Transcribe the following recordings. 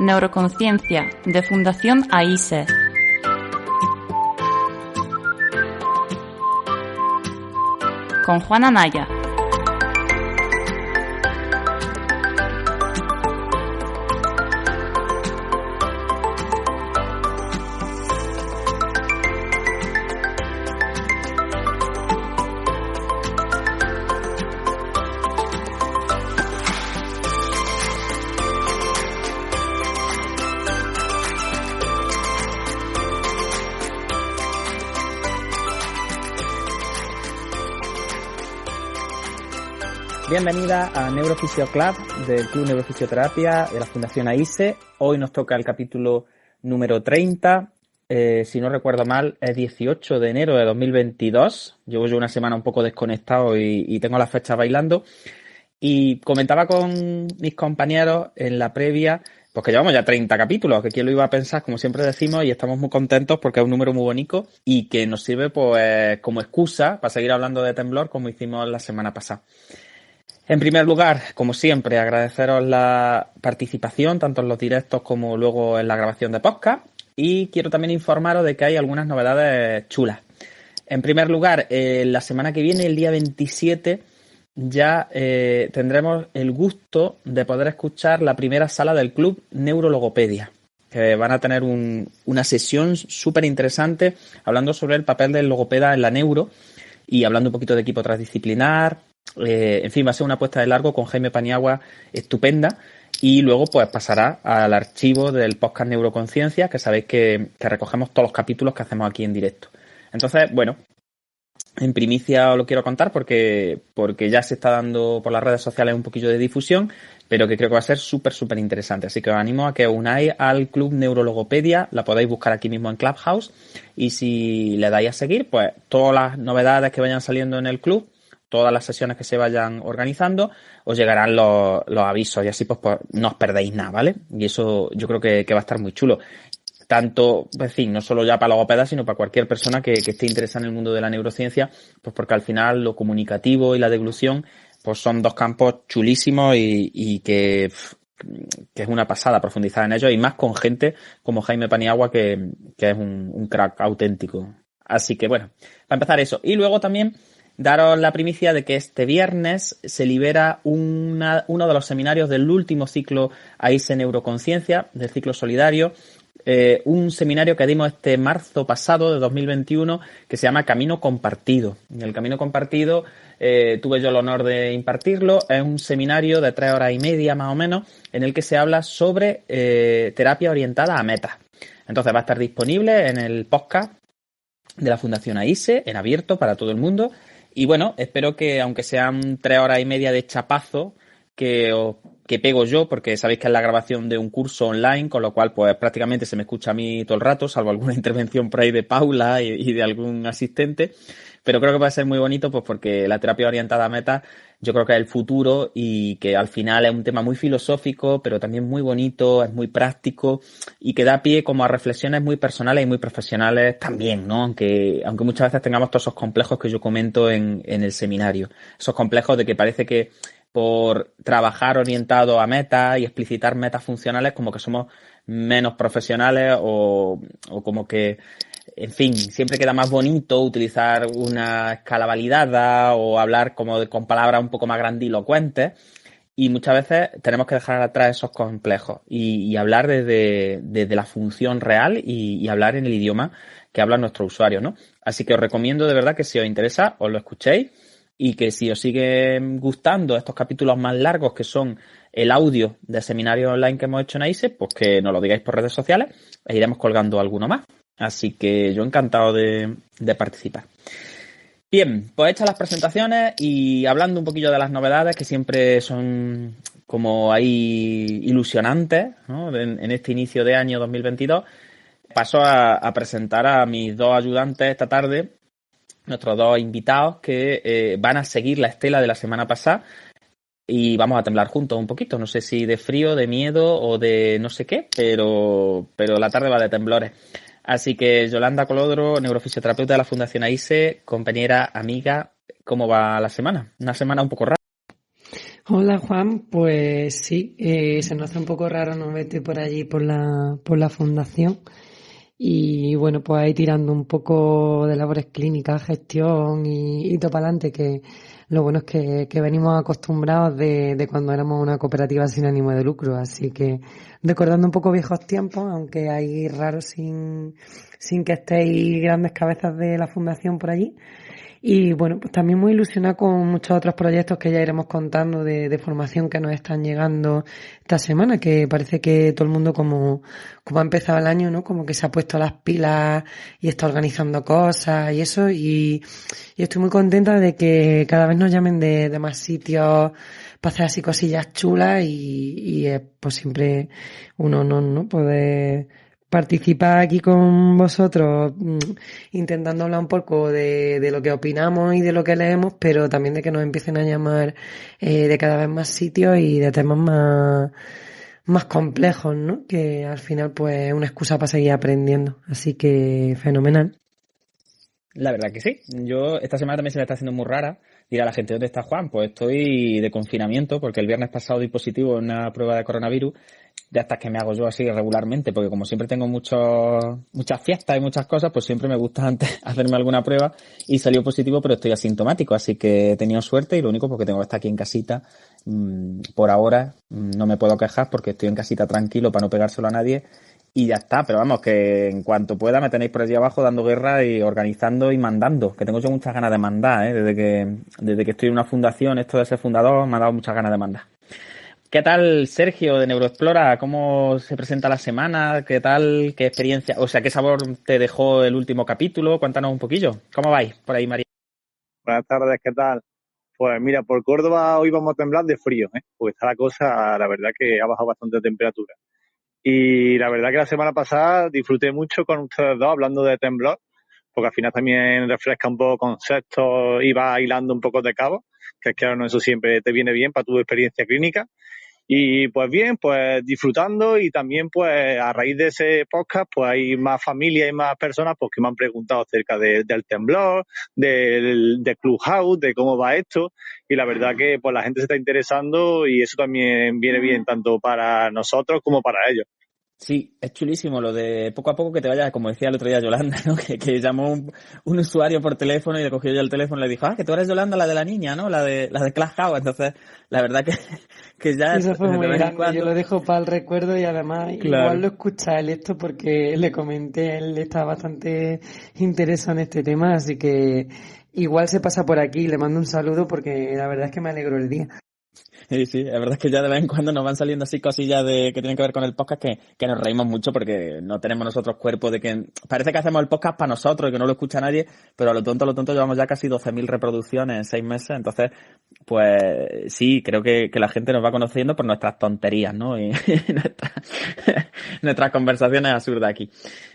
Neuroconciencia, de Fundación AISE. Con Juana Naya. Bienvenida a Neurofisio Club del Club Neurofisioterapia de la Fundación AISE. Hoy nos toca el capítulo número 30. Si no recuerdo mal, es 18 de enero de 2022. Llevo yo una semana un poco desconectado y tengo las fechas bailando. Y comentaba con mis compañeros en la previa, pues que llevamos ya 30 capítulos, que quién lo iba a pensar, como siempre decimos, y estamos muy contentos porque es un número muy bonito y que nos sirve pues como excusa para seguir hablando de temblor como hicimos la semana pasada. En primer lugar, como siempre, agradeceros la participación, tanto en los directos como luego en la grabación de podcast. Y quiero también informaros de que hay algunas novedades chulas. En primer lugar, la semana que viene, el día 27, ya tendremos el gusto de poder escuchar la primera sala del Club Neurologopedia. Que van a tener una sesión súper interesante hablando sobre el papel del logopeda en la neuro y hablando un poquito de equipo transdisciplinar. En fin, va a ser una apuesta de largo con Jaime Paniagua estupenda y luego pues pasará al archivo del podcast Neuroconciencia, que sabéis que recogemos todos los capítulos que hacemos aquí en directo. Entonces, bueno, en primicia os lo quiero contar porque ya se está dando por las redes sociales un poquillo de difusión, pero que creo que va a ser súper interesante. Así que os animo a que os unáis al Club Neurologopedia, la podéis buscar aquí mismo en Clubhouse, y si le dais a seguir, pues todas las novedades que vayan saliendo en el club, todas las sesiones que se vayan organizando, os llegarán los avisos y así pues no os perdéis nada, ¿vale? Y eso yo creo que va a estar muy chulo. Tanto, en fin, no solo ya para logopedas, sino para cualquier persona que esté interesada en el mundo de la neurociencia, pues porque al final lo comunicativo y la deglución pues son dos campos chulísimos y que es una pasada profundizar en ellos, y más con gente como Jaime Paniagua, que es un crack auténtico. Así que bueno, para empezar eso. Y luego también daros la primicia de que este viernes se libera uno de los seminarios del último ciclo AISE Neuroconciencia, del ciclo solidario, un seminario que dimos este marzo pasado de 2021 que se llama Camino Compartido. En el Camino Compartido tuve yo el honor de impartirlo. Es un seminario de 3 horas y media más o menos, en el que se habla sobre terapia orientada a metas. Entonces va a estar disponible en el podcast de la Fundación AISE, en abierto para todo el mundo. Y bueno, espero que, aunque sean 3 horas y media de chapazo que pego yo, porque sabéis que es la grabación de un curso online, con lo cual pues prácticamente se me escucha a mí todo el rato, salvo alguna intervención por ahí de Paula y de algún asistente. Pero creo que va a ser muy bonito, pues porque la terapia orientada a metas yo creo que es el futuro, y que al final es un tema muy filosófico, pero también muy bonito, es muy práctico y que da pie como a reflexiones muy personales y muy profesionales también, ¿no? Aunque muchas veces tengamos todos esos complejos que yo comento en el seminario. Esos complejos de que parece que por trabajar orientado a metas y explicitar metas funcionales como que somos menos profesionales o como que, en fin, siempre queda más bonito utilizar una escala validada o hablar como con palabras un poco más grandilocuentes, y muchas veces tenemos que dejar atrás esos complejos y hablar desde la función real y hablar en el idioma que habla nuestro usuario, ¿no? Así que os recomiendo de verdad que, si os interesa, os lo escuchéis, y que si os siguen gustando estos capítulos más largos, que son el audio de seminarios online que hemos hecho en AISE, pues que nos lo digáis por redes sociales e iremos colgando alguno más. Así que yo encantado de participar. Bien, pues hechas las presentaciones y hablando un poquillo de las novedades, que siempre son como ahí ilusionantes, ¿no? En este inicio de año 2022, paso a presentar a mis dos ayudantes esta tarde, nuestros dos invitados que van a seguir la estela de la semana pasada, y vamos a temblar juntos un poquito. No sé si de frío, de miedo o de no sé qué, pero la tarde va de temblores. Así que Yolanda Colodro, neurofisioterapeuta de la Fundación AISE, compañera, amiga, ¿cómo va la semana? Una semana un poco rara. Hola Juan, pues sí, se nos hace un poco raro no verte por allí por la fundación y bueno, pues ahí tirando un poco de labores clínicas, gestión y todo para adelante, que lo bueno es que venimos acostumbrados de cuando éramos una cooperativa sin ánimo de lucro, así que recordando un poco viejos tiempos, aunque hay raros sin que estéis grandes cabezas de la fundación por allí. Y bueno, pues también muy ilusionada con muchos otros proyectos que ya iremos contando de formación que nos están llegando esta semana, que parece que todo el mundo como ha empezado el año, ¿no? Como que se ha puesto las pilas y está organizando cosas y eso, y estoy muy contenta de que cada vez nos llamen de más sitios para hacer así cosillas chulas y es pues siempre un honor, ¿no? Poder participar aquí con vosotros, intentando hablar un poco de lo que opinamos y de lo que leemos, pero también de que nos empiecen a llamar de cada vez más sitios y de temas más complejos, ¿no? Que al final pues es una excusa para seguir aprendiendo. Así que fenomenal. La verdad que sí. Yo esta semana también se me está haciendo muy rara. Dirá la gente, ¿dónde está Juan? Pues estoy de confinamiento porque el viernes pasado di positivo en una prueba de coronavirus. Ya hasta que me hago yo así regularmente, porque como siempre tengo muchas fiestas y muchas cosas, pues siempre me gusta antes hacerme alguna prueba y salió positivo, pero estoy asintomático, así que he tenido suerte y lo único porque tengo que estar aquí en casita. Por ahora no me puedo quejar porque estoy en casita tranquilo para no pegárselo a nadie y ya está, pero vamos, que en cuanto pueda me tenéis por allí abajo dando guerra y organizando y mandando, que tengo yo muchas ganas de mandar, desde que estoy en una fundación, esto de ser fundador, me ha dado muchas ganas de mandar. ¿Qué tal, Sergio, de Neuroexplora? ¿Cómo se presenta la semana? ¿Qué tal? ¿Qué experiencia? O sea, ¿qué sabor te dejó el último capítulo? Cuéntanos un poquillo. ¿Cómo vais por ahí, María? Buenas tardes, ¿qué tal? Pues mira, por Córdoba hoy vamos a temblar de frío, ¿eh? Porque está la cosa, la verdad que ha bajado bastante de temperatura. Y la verdad que la semana pasada disfruté mucho con ustedes dos hablando de temblor, porque al final también refresca un poco conceptos y va hilando un poco de cabo, que es que ahora no, eso siempre te viene bien para tu experiencia clínica. Y pues bien, pues disfrutando y también pues a raíz de ese podcast pues hay más familias y más personas pues que me han preguntado acerca del temblor, de Clubhouse, de cómo va esto y la verdad que pues la gente se está interesando y eso también viene bien tanto para nosotros como para ellos. Sí, es chulísimo lo de poco a poco que te vayas, como decía el otro día Yolanda, ¿no? Que llamó un usuario por teléfono y le cogió ya el teléfono y le dijo, que tú eres Yolanda, la de la niña, ¿no? La de Clubhouse. Entonces, la verdad que ya Eso fue de muy vez en grande, yo cuando... lo dejo para el recuerdo y además igual Claro. lo escucha él esto porque le comenté, él está bastante interesado en este tema, así que igual se pasa por aquí, le mando un saludo porque la verdad es que me alegró el día. Sí, la verdad es que ya de vez en cuando nos van saliendo así cosillas que tienen que ver con el podcast que nos reímos mucho porque no tenemos nosotros cuerpo de que... Parece que hacemos el podcast para nosotros y que no lo escucha nadie, pero a lo tonto llevamos ya casi 12.000 reproducciones en 6 meses, entonces, pues sí, creo que la gente nos va conociendo por nuestras tonterías, ¿no? Y nuestras conversaciones absurdas aquí.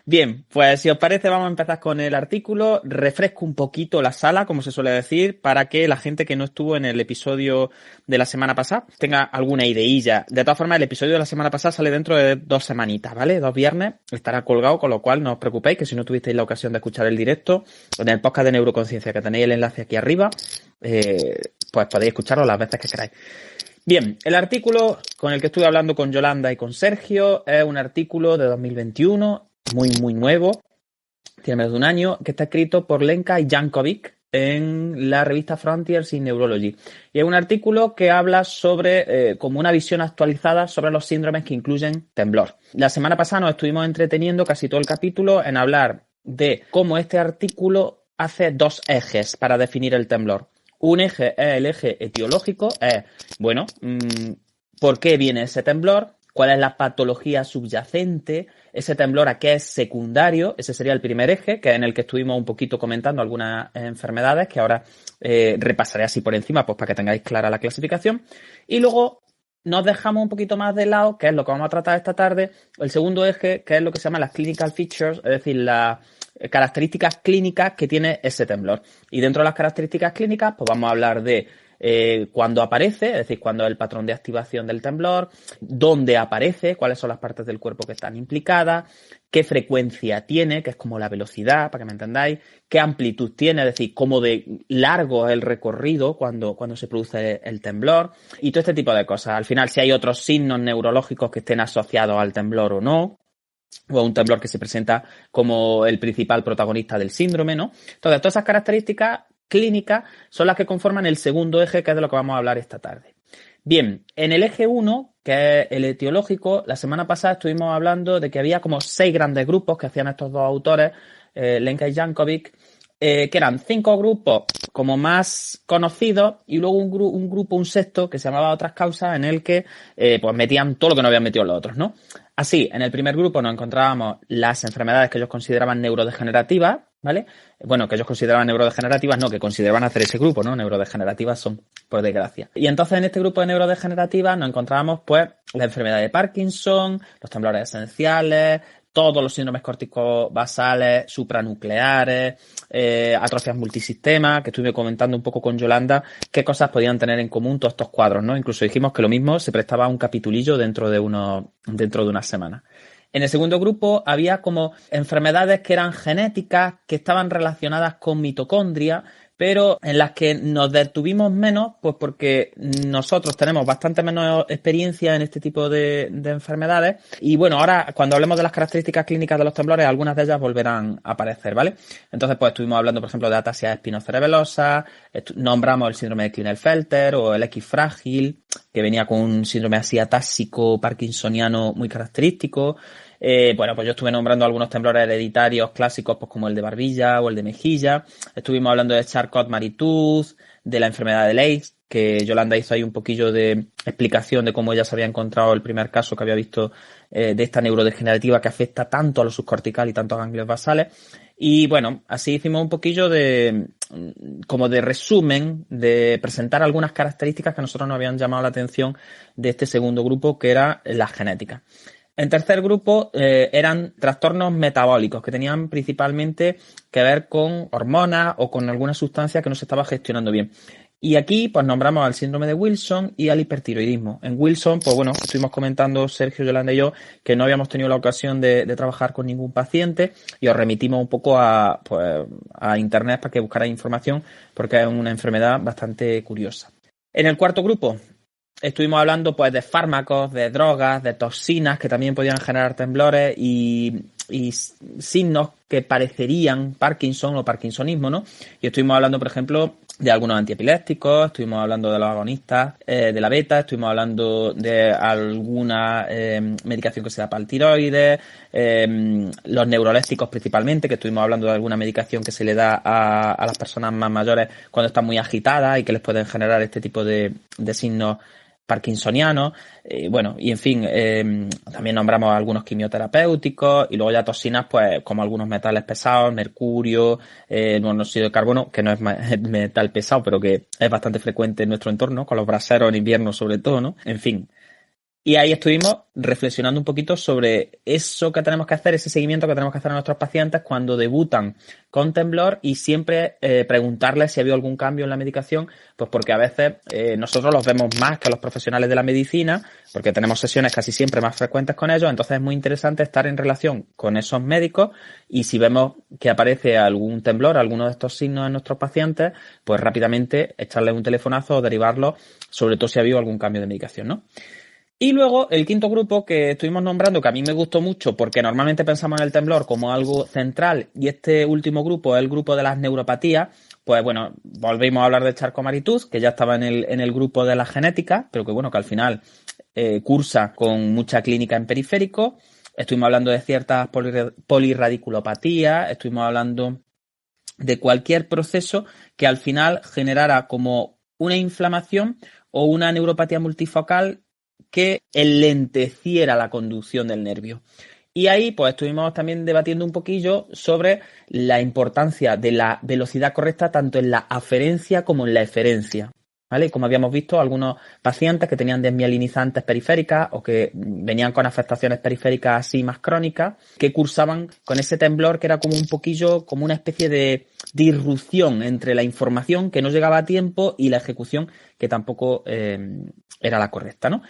Bien, pues si os parece vamos a empezar con el artículo. Refresco un poquito la sala, como se suele decir, para que la gente que no estuvo en el episodio de la semana pasada tenga alguna ideilla. De todas formas, el episodio de la semana pasada sale dentro de 2 semanitas, ¿vale? 2 viernes, estará colgado, con lo cual no os preocupéis que si no tuvisteis la ocasión de escuchar el directo, en el podcast de Neuroconciencia, que tenéis el enlace aquí arriba, pues podéis escucharlo las veces que queráis. Bien, el artículo con el que estuve hablando con Yolanda y con Sergio es un artículo de 2021, muy nuevo, tiene menos de un año, que está escrito por Lenka y Jankovic en la revista Frontiers in Neurology. Y es un artículo que habla sobre como una visión actualizada sobre los síndromes que incluyen temblor. La semana pasada nos estuvimos entreteniendo casi todo el capítulo en hablar de cómo este artículo hace 2 ejes para definir el temblor. Un eje es el eje etiológico, es, ¿por qué viene ese temblor? ¿Cuál es la patología subyacente? Ese temblor a qué es secundario, ese sería el primer eje, que es en el que estuvimos un poquito comentando algunas enfermedades, que ahora repasaré así por encima, pues para que tengáis clara la clasificación. Y luego nos dejamos un poquito más de lado, que es lo que vamos a tratar esta tarde, el segundo eje, que es lo que se llama las clinical features, es decir, las características clínicas que tiene ese temblor. Y dentro de las características clínicas, pues vamos a hablar de cuándo aparece, es decir, cuándo es el patrón de activación del temblor, dónde aparece, cuáles son las partes del cuerpo que están implicadas, qué frecuencia tiene, que es como la velocidad, para que me entendáis, qué amplitud tiene, es decir, cómo de largo es el recorrido cuando se produce el temblor y todo este tipo de cosas. Al final, si hay otros signos neurológicos que estén asociados al temblor o no, o a un temblor que se presenta como el principal protagonista del síndrome, ¿no? Entonces, todas esas características clínicas son las que conforman el segundo eje, que es de lo que vamos a hablar esta tarde. Bien, en el eje 1, que es el etiológico, la semana pasada estuvimos hablando de que había como 6 grandes grupos que hacían estos dos autores, Lenka y Jankovic, que eran 5 grupos como más conocidos y luego un sexto que se llamaba otras causas en el que pues metían todo lo que no habían metido los otros, ¿no? Así, en el primer grupo nos encontrábamos las enfermedades que ellos consideraban neurodegenerativas, ¿vale? Bueno, que ellos consideraban neurodegenerativas, no, que consideraban hacer ese grupo, ¿no? Neurodegenerativas son, por desgracia. Y entonces en este grupo de neurodegenerativas nos encontrábamos, pues, la enfermedad de Parkinson, los temblores esenciales, todos los síndromes córtico-basales, supranucleares, atrofias multisistema, que estuve comentando un poco con Yolanda, qué cosas podían tener en común todos estos cuadros, ¿no? Incluso dijimos que lo mismo se prestaba a un capitulillo dentro de unas semanas. En el segundo grupo había como enfermedades que eran genéticas, que estaban relacionadas con mitocondria, pero en las que nos detuvimos menos, pues porque nosotros tenemos bastante menos experiencia en este tipo de enfermedades. Y bueno, ahora cuando hablemos de las características clínicas de los temblores, algunas de ellas volverán a aparecer, ¿vale? Entonces, pues estuvimos hablando, por ejemplo, de atasia espinocerebelosa, nombramos el síndrome de Klinefelter o el X frágil, que venía con un síndrome así atásico parkinsoniano muy característico. Bueno, pues yo estuve nombrando algunos temblores hereditarios clásicos, pues como el de barbilla o el de mejilla. Estuvimos hablando de Charcot-Marie-Tooth, de la enfermedad de Leigh, que Yolanda hizo ahí un poquillo de explicación de cómo ella se había encontrado el primer caso que había visto de esta neurodegenerativa que afecta tanto a los subcortical y tanto a ganglios basales. Y bueno, así hicimos un poquillo como de resumen, de presentar algunas características que a nosotros nos habían llamado la atención de este segundo grupo, que era la genética. En tercer grupo eran trastornos metabólicos que tenían principalmente que ver con hormonas o con alguna sustancia que no se estaba gestionando bien. Y aquí pues nombramos al síndrome de Wilson y al hipertiroidismo. En Wilson, pues bueno, estuvimos comentando Sergio, Yolanda y yo que no habíamos tenido la ocasión de trabajar con ningún paciente y os remitimos un poco a internet para que buscarais información porque es una enfermedad bastante curiosa. En el cuarto grupo estuvimos hablando pues de fármacos, de drogas, de toxinas que también podían generar temblores y signos que parecerían Parkinson o parkinsonismo, ¿no? Y estuvimos hablando, por ejemplo, de algunos antiepilépticos, estuvimos hablando de los agonistas de la beta, estuvimos hablando de alguna medicación que se da para el tiroides, los neurolépticos principalmente, que estuvimos hablando de alguna medicación que se le da a las personas más mayores cuando están muy agitadas y que les pueden generar este tipo de signos parkinsonianos, bueno, y en fin, también nombramos algunos quimioterapéuticos y luego ya toxinas, pues como algunos metales pesados, mercurio, monóxido de carbono, que no es metal pesado, pero que es bastante frecuente en nuestro entorno, con los braseros en invierno sobre todo, ¿no? En fin. Y ahí estuvimos reflexionando un poquito sobre eso que tenemos que hacer, ese seguimiento que tenemos que hacer a nuestros pacientes cuando debutan con temblor y siempre preguntarles si ha habido algún cambio en la medicación, pues porque a veces nosotros los vemos más que los profesionales de la medicina, porque tenemos sesiones casi siempre más frecuentes con ellos, entonces es muy interesante estar en relación con esos médicos y si vemos que aparece algún temblor, alguno de estos signos en nuestros pacientes, pues rápidamente echarles un telefonazo o derivarlos, sobre todo si ha habido algún cambio de medicación, ¿no? Y luego el quinto grupo que estuvimos nombrando, que a mí me gustó mucho porque normalmente pensamos en el temblor como algo central y este último grupo es el grupo de las neuropatías, pues bueno, volvimos a hablar de Charcot-Marie-Tooth, que ya estaba en el grupo de la genética, pero que bueno, que al final cursa con mucha clínica en periférico. Estuvimos hablando de ciertas polirradiculopatías, estuvimos hablando de cualquier proceso que al final generara como una inflamación o una neuropatía multifocal que enlenteciera la conducción del nervio. Y ahí pues estuvimos también debatiendo un poquillo sobre la importancia de la velocidad correcta tanto en la aferencia como en la eferencia, ¿vale? Como habíamos visto, algunos pacientes que tenían desmielinizantes periféricas o que venían con afectaciones periféricas así más crónicas, que cursaban con ese temblor que era como un poquillo, como una especie de disrupción entre la información que no llegaba a tiempo y la ejecución que tampoco era la correcta, ¿no?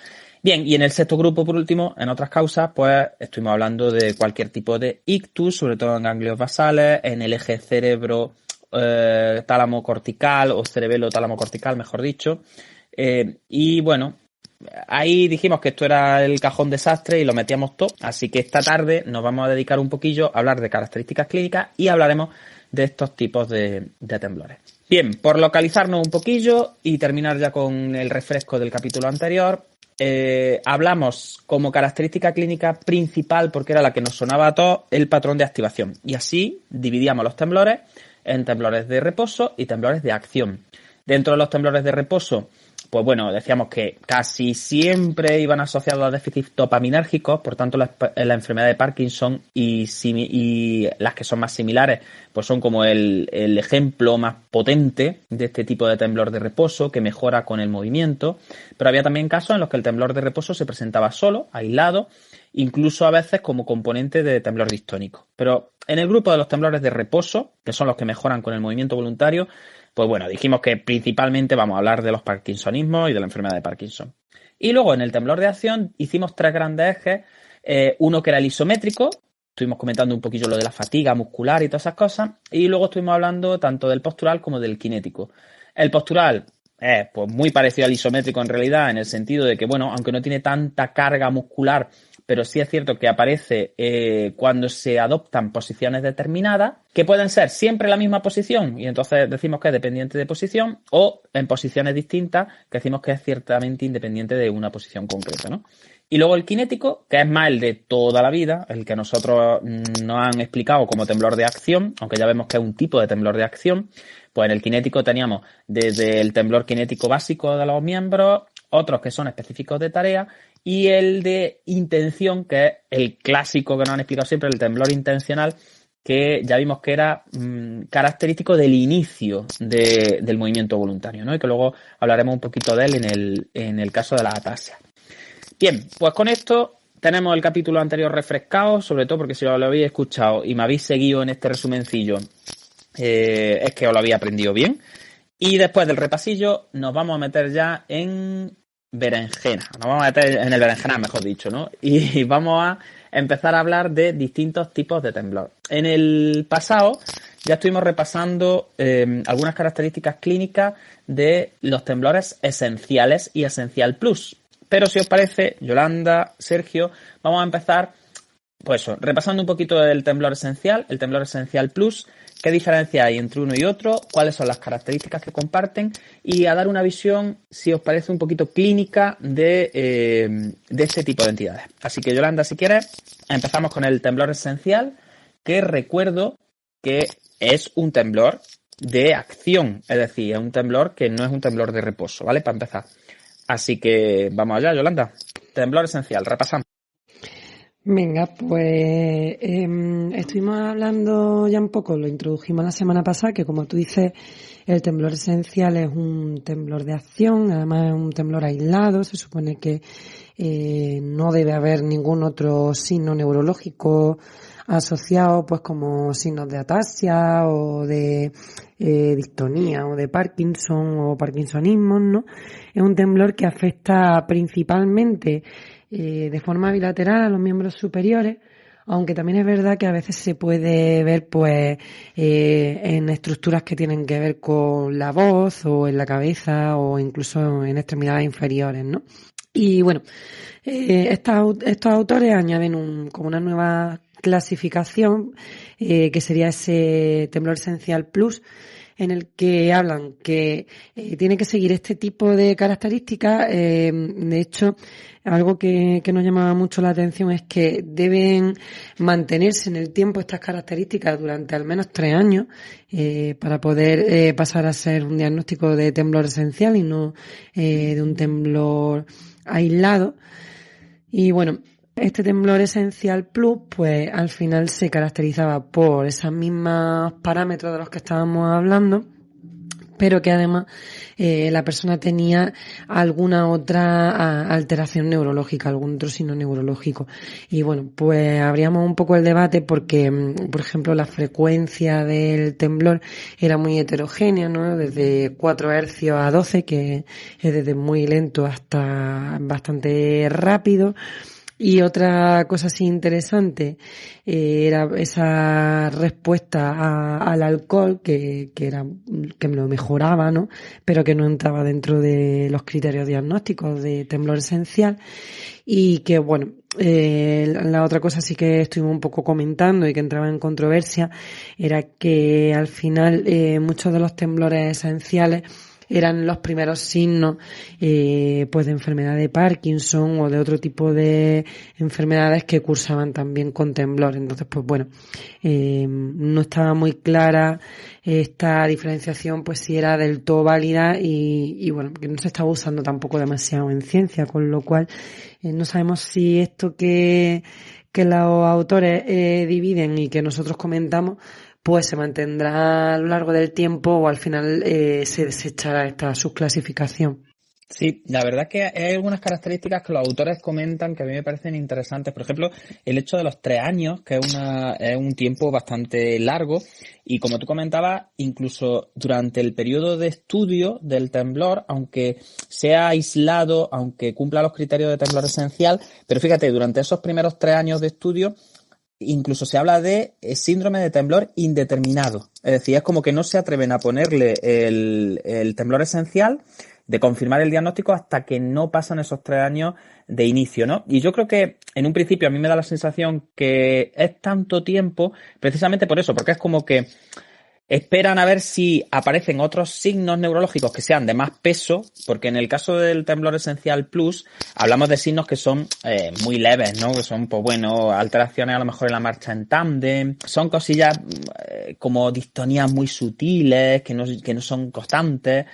Bien, y en el sexto grupo, por último, en otras causas, pues estuvimos hablando de cualquier tipo de ictus, sobre todo en ganglios basales, en el eje cerebro tálamo cortical o cerebelo tálamo cortical, mejor dicho. Y bueno, ahí dijimos que esto era el cajón desastre y lo metíamos todo, así que esta tarde nos vamos a dedicar un poquillo a hablar de características clínicas y hablaremos de estos tipos de temblores. Bien, por localizarnos un poquillo y terminar ya con el refresco del capítulo anterior, hablamos como característica clínica principal, porque era la que nos sonaba a todos, el patrón de activación. Y así dividíamos los temblores en temblores de reposo y temblores de acción. Dentro de los temblores de reposo, pues bueno, decíamos que casi siempre iban asociados a déficits dopaminérgicos, por tanto la enfermedad de Parkinson y las que son más similares, pues son como el ejemplo más potente de este tipo de temblor de reposo que mejora con el movimiento. Pero había también casos en los que el temblor de reposo se presentaba solo, aislado, incluso a veces como componente de temblor distónico. Pero en el grupo de los temblores de reposo, que son los que mejoran con el movimiento voluntario, pues bueno, dijimos que principalmente vamos a hablar de los parkinsonismos y de la enfermedad de Parkinson. Y luego en el temblor de acción hicimos 3 grandes ejes. Uno que era el isométrico, estuvimos comentando un poquillo lo de la fatiga muscular y todas esas cosas. Y luego estuvimos hablando tanto del postural como del kinético. El postural es pues muy parecido al isométrico en realidad, en el sentido de que, bueno, aunque no tiene tanta carga muscular, pero sí es cierto que aparece cuando se adoptan posiciones determinadas, que pueden ser siempre la misma posición, y entonces decimos que es dependiente de posición, o en posiciones distintas, que decimos que es ciertamente independiente de una posición concreta, ¿no? Y luego el kinético, que es más el de toda la vida, el que nosotros nos han explicado como temblor de acción, aunque ya vemos que es un tipo de temblor de acción. Pues en el kinético teníamos desde el temblor kinético básico de los miembros, otros que son específicos de tarea, y el de intención, que es el clásico que nos han explicado siempre, el temblor intencional, que ya vimos que era característico del inicio del movimiento voluntario, ¿no? Y que luego hablaremos un poquito de él en el caso de la ataxia. Bien, pues con esto tenemos el capítulo anterior refrescado, sobre todo porque si lo habéis escuchado y me habéis seguido en este resumencillo, es que os lo había aprendido bien. Y después del repasillo nos vamos a meter ya en berenjena. Nos vamos a meter en el berenjena, mejor dicho, ¿no? Y vamos a empezar a hablar de distintos tipos de temblor. En el pasado ya estuvimos repasando algunas características clínicas de los temblores esenciales y esencial plus. Pero si os parece, Yolanda, Sergio, vamos a empezar pues eso, repasando un poquito el temblor esencial plus, qué diferencia hay entre uno y otro, cuáles son las características que comparten y a dar una visión, si os parece, un poquito clínica de este tipo de entidades. Así que, Yolanda, si quieres, empezamos con el temblor esencial, que recuerdo que es un temblor de acción, es decir, es un temblor que no es un temblor de reposo, ¿vale? Para empezar. Así que vamos allá, Yolanda. Temblor esencial, repasamos. Venga, pues estuvimos hablando ya un poco, lo introdujimos la semana pasada, que como tú dices, el temblor esencial es un temblor de acción, además es un temblor aislado, se supone que no debe haber ningún otro signo neurológico asociado, pues como signos de ataxia o de distonía o de Parkinson o parkinsonismo, ¿no? Es un temblor que afecta principalmente de forma bilateral a los miembros superiores, aunque también es verdad que a veces se puede ver pues en estructuras que tienen que ver con la voz o en la cabeza o incluso en extremidades inferiores, ¿no? Y bueno, estos autores añaden como una nueva clasificación que sería ese temblor esencial plus, en el que hablan que tiene que seguir este tipo de características. De hecho, algo que nos llama mucho la atención es que deben mantenerse en el tiempo estas características durante al menos 3 años para poder pasar a ser un diagnóstico de temblor esencial y no de un temblor aislado. Y bueno, este temblor esencial plus, pues al final se caracterizaba por esos mismos parámetros de los que estábamos hablando, pero que además la persona tenía alguna otra alteración neurológica, algún otro signo neurológico. Y bueno, pues abríamos un poco el debate porque, por ejemplo, la frecuencia del temblor era muy heterogénea, ¿no? Desde 4 hercios a 12, que es desde muy lento hasta bastante rápido. Y otra cosa así interesante era esa respuesta al alcohol que me lo mejoraba, ¿no? Pero que no entraba dentro de los criterios diagnósticos de temblor esencial. Y que bueno, la otra cosa sí que estuvimos un poco comentando y que entraba en controversia era que al final muchos de los temblores esenciales eran los primeros signos pues de enfermedad de Parkinson o de otro tipo de enfermedades que cursaban también con temblor. Entonces, pues bueno, no estaba muy clara esta diferenciación, pues si era del todo válida y bueno, que no se estaba usando tampoco demasiado en ciencia, con lo cual no sabemos si esto que los autores dividen y que nosotros comentamos pues se mantendrá a lo largo del tiempo o al final se desechará esta subclasificación. Sí, la verdad es que hay algunas características que los autores comentan que a mí me parecen interesantes. Por ejemplo, el hecho de los 3 años, que es un tiempo bastante largo. Y como tú comentabas, incluso durante el periodo de estudio del temblor, aunque sea aislado, aunque cumpla los criterios de temblor esencial, pero fíjate, durante esos primeros 3 años de estudio, incluso se habla de síndrome de temblor indeterminado. Es decir, es como que no se atreven a ponerle el temblor esencial, de confirmar el diagnóstico hasta que no pasan esos 3 años de inicio, ¿no? Y yo creo que en un principio a mí me da la sensación que es tanto tiempo precisamente por eso, porque es como que esperan a ver si aparecen otros signos neurológicos que sean de más peso, porque en el caso del temblor esencial plus hablamos de signos que son muy leves, ¿no? Que son, pues bueno, alteraciones a lo mejor en la marcha en tándem, son cosillas como distonías muy sutiles, que no son constantes,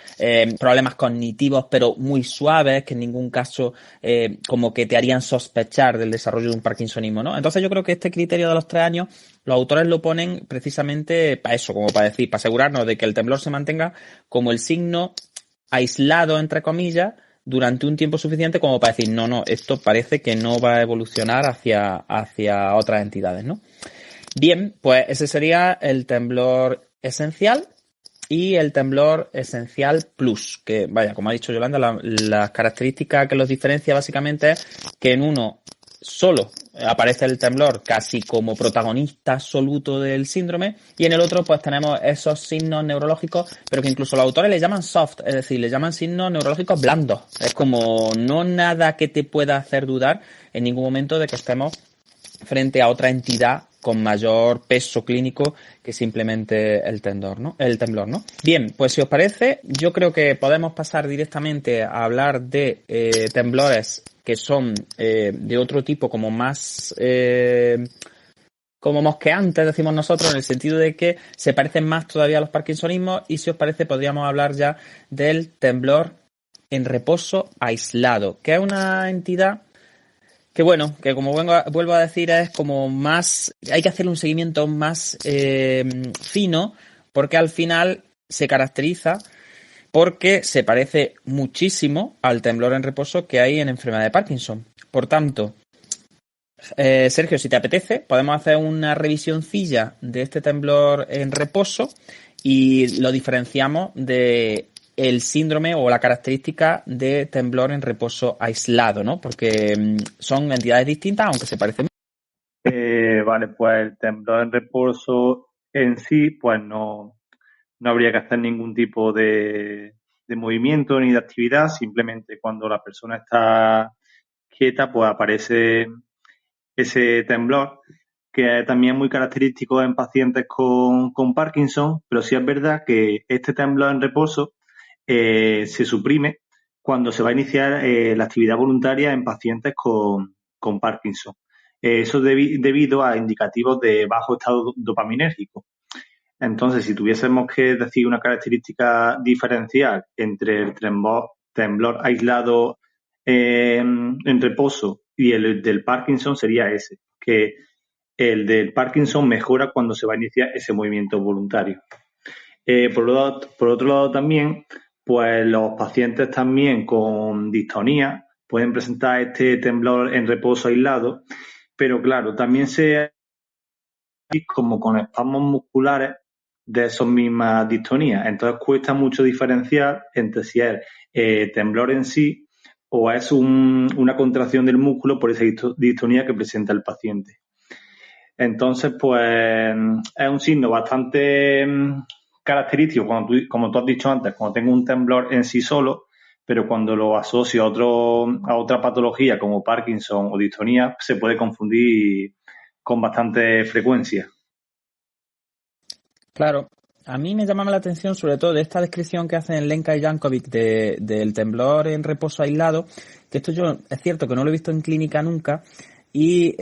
problemas cognitivos pero muy suaves, que en ningún caso como que te harían sospechar del desarrollo de un parkinsonismo, ¿no? Entonces yo creo que este criterio de los 3 años los autores lo ponen precisamente para eso, como para decir, para asegurarnos de que el temblor se mantenga como el signo aislado, entre comillas, durante un tiempo suficiente como para decir, no, esto parece que no va a evolucionar hacia otras entidades, ¿no? Bien, pues ese sería el temblor esencial y el temblor esencial plus, que vaya, como ha dicho Yolanda, las características que los diferencia básicamente es que en uno solo aparece el temblor casi como protagonista absoluto del síndrome y en el otro pues tenemos esos signos neurológicos, pero que incluso los autores le llaman soft, es decir, le llaman signos neurológicos blandos. Es como no nada que te pueda hacer dudar en ningún momento de que estemos frente a otra entidad con mayor peso clínico que simplemente el temblor, ¿no? Bien, pues si os parece, yo creo que podemos pasar directamente a hablar de temblores que son de otro tipo, como más como mosqueantes, decimos nosotros, en el sentido de que se parecen más todavía a los parkinsonismos, y si os parece podríamos hablar ya del temblor en reposo aislado, que es una entidad que bueno, que como vuelvo a decir es como más, hay que hacer un seguimiento más fino, porque al final se caracteriza porque se parece muchísimo al temblor en reposo que hay en enfermedad de Parkinson. Por tanto, Sergio, si te apetece, podemos hacer una revisioncilla de este temblor en reposo y lo diferenciamos de el síndrome o la característica de temblor en reposo aislado, ¿no? Porque son entidades distintas, aunque se parecen. Vale, pues el temblor en reposo en sí, pues no habría que hacer ningún tipo de movimiento ni de actividad, simplemente cuando la persona está quieta, pues aparece ese temblor, que es también muy característico en pacientes con Parkinson, pero sí es verdad que este temblor en reposo se suprime cuando se va a iniciar la actividad voluntaria en pacientes con Parkinson. Eso debido a indicativos de bajo estado dopaminérgico. Entonces, si tuviésemos que decir una característica diferencial entre el temblor aislado en reposo y el del Parkinson, sería ese, que el del Parkinson mejora cuando se va a iniciar ese movimiento voluntario. Por otro lado también, pues los pacientes también con distonía pueden presentar este temblor en reposo aislado, pero claro, también se como con espasmos musculares de esas mismas distonías. Entonces cuesta mucho diferenciar entre si es temblor en sí o es una contracción del músculo por esa distonía que presenta el paciente. Entonces, pues es un signo bastante característico, como tú has dicho antes, cuando tengo un temblor en sí solo, pero cuando lo asocio a otra patología como Parkinson o distonía, se puede confundir con bastante frecuencia. Claro, a mí me llamaba la atención sobre todo de esta descripción que hacen Lenka y Jankovic del temblor en reposo aislado, que esto yo es cierto que no lo he visto en clínica nunca, y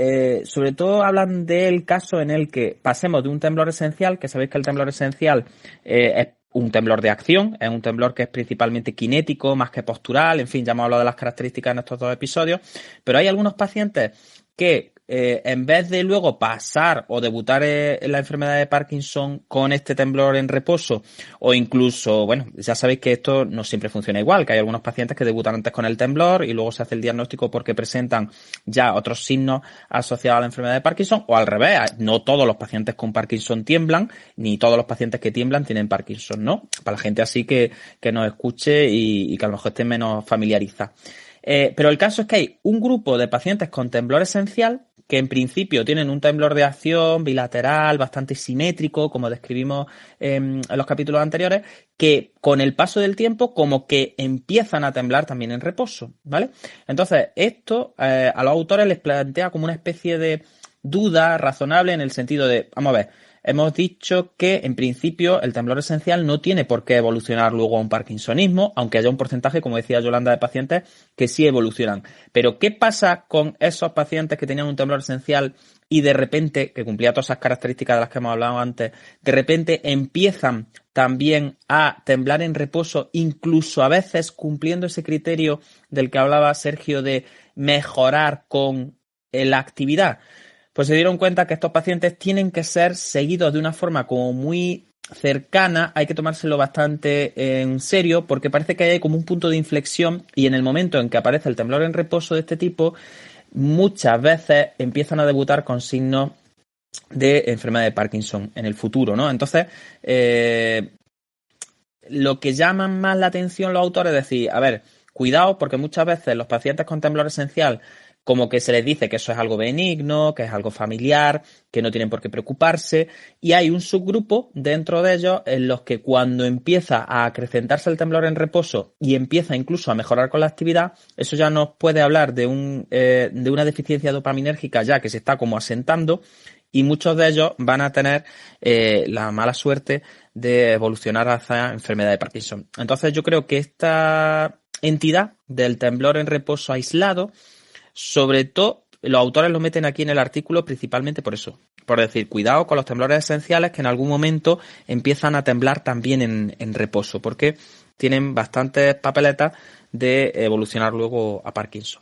sobre todo hablan del caso en el que pasemos de un temblor esencial, que sabéis que el temblor esencial es un temblor de acción, es un temblor que es principalmente cinético, más que postural, en fin, ya hemos hablado de las características en estos dos episodios, pero hay algunos pacientes que en vez de luego pasar o debutar en la enfermedad de Parkinson con este temblor en reposo, o incluso, bueno, ya sabéis que esto no siempre funciona igual, que hay algunos pacientes que debutan antes con el temblor y luego se hace el diagnóstico porque presentan ya otros signos asociados a la enfermedad de Parkinson, o al revés, no todos los pacientes con Parkinson tiemblan, ni todos los pacientes que tiemblan tienen Parkinson, ¿no? Para la gente así que nos escuche y que a lo mejor esté menos familiarizada. Pero el caso es que hay un grupo de pacientes con temblor esencial que en principio tienen un temblor de acción bilateral, bastante simétrico, como describimos en los capítulos anteriores, que con el paso del tiempo como que empiezan a temblar también en reposo, ¿vale? Entonces, esto a los autores les plantea como una especie de duda razonable en el sentido de, vamos a ver, hemos dicho que en principio el temblor esencial no tiene por qué evolucionar luego a un parkinsonismo, aunque haya un porcentaje, como decía Yolanda, de pacientes que sí evolucionan. Pero ¿qué pasa con esos pacientes que tenían un temblor esencial y de repente, que cumplía todas esas características de las que hemos hablado antes, de repente empiezan también a temblar en reposo, incluso a veces cumpliendo ese criterio del que hablaba Sergio de mejorar con la actividad? Pues se dieron cuenta que estos pacientes tienen que ser seguidos de una forma como muy cercana, hay que tomárselo bastante en serio porque parece que hay como un punto de inflexión y en el momento en que aparece el temblor en reposo de este tipo, muchas veces empiezan a debutar con signos de enfermedad de Parkinson en el futuro, ¿no? Entonces, lo que llaman más la atención los autores es decir, a ver, cuidado porque muchas veces los pacientes con temblor esencial como que se les dice que eso es algo benigno, que es algo familiar, que no tienen por qué preocuparse, y hay un subgrupo dentro de ellos en los que cuando empieza a acrecentarse el temblor en reposo y empieza incluso a mejorar con la actividad, eso ya nos puede hablar de una deficiencia dopaminérgica ya que se está como asentando, y muchos de ellos van a tener la mala suerte de evolucionar hacia enfermedad de Parkinson. Entonces yo creo que esta entidad del temblor en reposo aislado, sobre todo, los autores lo meten aquí en el artículo principalmente por eso, por decir, cuidado con los temblores esenciales que en algún momento empiezan a temblar también en reposo, porque tienen bastantes papeletas de evolucionar luego a Parkinson.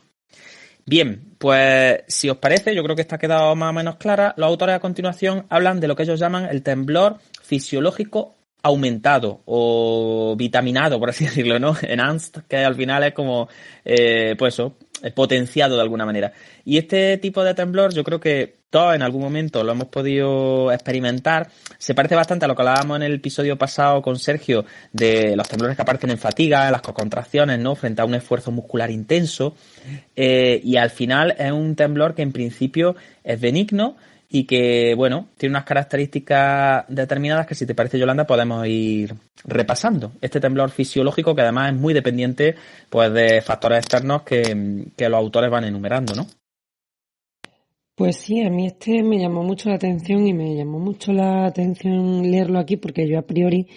Bien, pues si os parece, yo creo que esta ha quedado más o menos clara. Los autores a continuación hablan de lo que ellos llaman el temblor fisiológico aumentado o vitaminado, por así decirlo, ¿no? Enhanced, que al final es como, pues eso, potenciado de alguna manera. Y este tipo de temblor yo creo que todos en algún momento lo hemos podido experimentar. Se parece bastante a lo que hablábamos en el episodio pasado con Sergio de los temblores que aparecen en fatiga, las contracciones, ¿no? Frente a un esfuerzo muscular intenso. Y al final es un temblor que en principio es benigno y que, bueno, tiene unas características determinadas que, si te parece, Yolanda, podemos ir repasando. Este temblor fisiológico que además es muy dependiente pues de factores externos que los autores van enumerando, ¿no? Pues sí, a mí este me llamó mucho la atención y me llamó mucho la atención leerlo aquí porque yo a priori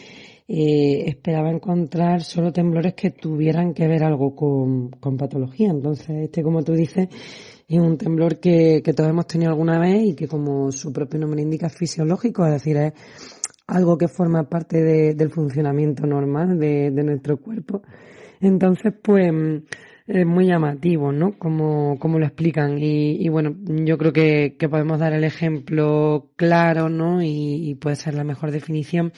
esperaba encontrar solo temblores que tuvieran que ver algo con patología. Entonces, este, como tú dices, es un temblor que todos hemos tenido alguna vez y que, como su propio nombre indica, es fisiológico, es decir, es algo que forma parte del funcionamiento normal de nuestro cuerpo. Entonces, pues, es muy llamativo, ¿no? Como lo explican. Y bueno, yo creo que podemos dar el ejemplo claro, ¿no? Y puede ser la mejor definición,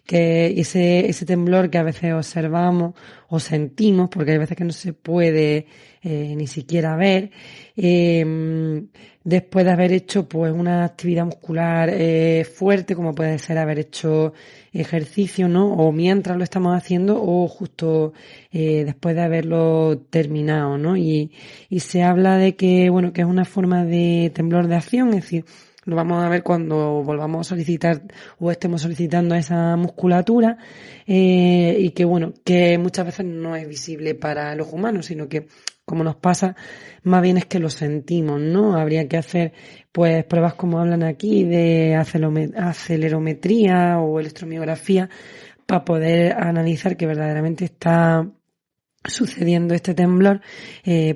que ese temblor que a veces observamos o sentimos, porque hay veces que no se puede ni siquiera ver, después de haber hecho pues una actividad muscular fuerte, como puede ser haber hecho ejercicio, ¿no? O mientras lo estamos haciendo o justo después de haberlo terminado, ¿no? Y se habla de que, bueno, que es una forma de temblor de acción, es decir, lo vamos a ver cuando volvamos a solicitar o estemos solicitando esa musculatura, y que, bueno, que muchas veces no es visible para los humanos, sino que, como nos pasa, más bien es que lo sentimos, ¿no? Habría que hacer, pues, pruebas como hablan aquí de acelerometría o electromiografía para poder analizar que verdaderamente está sucediendo este temblor,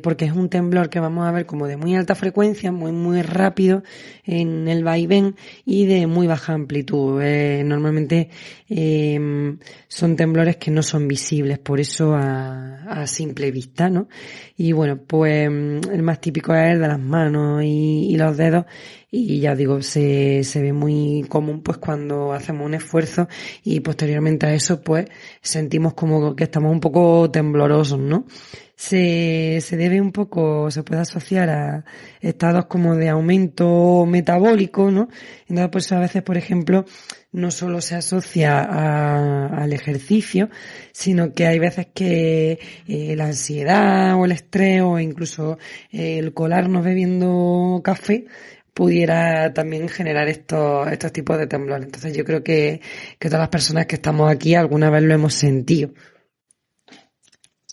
porque es un temblor que vamos a ver como de muy alta frecuencia, muy rápido en el vaivén y de muy baja amplitud. Normalmente son temblores que no son visibles, por eso a simple vista, ¿no? Y bueno, pues el más típico es el de las manos y los dedos, y ya digo, se ve muy común pues cuando hacemos un esfuerzo y posteriormente a eso pues sentimos como que estamos un poco temblorosos, ¿no? Se debe un poco, se puede asociar a estados como de aumento metabólico, ¿no? Entonces, por eso a veces, por ejemplo, no solo se asocia al ejercicio, sino que hay veces que la ansiedad o el estrés o incluso el colarnos bebiendo café pudiera también generar estos tipos de temblores. Entonces yo creo que todas las personas que estamos aquí alguna vez lo hemos sentido.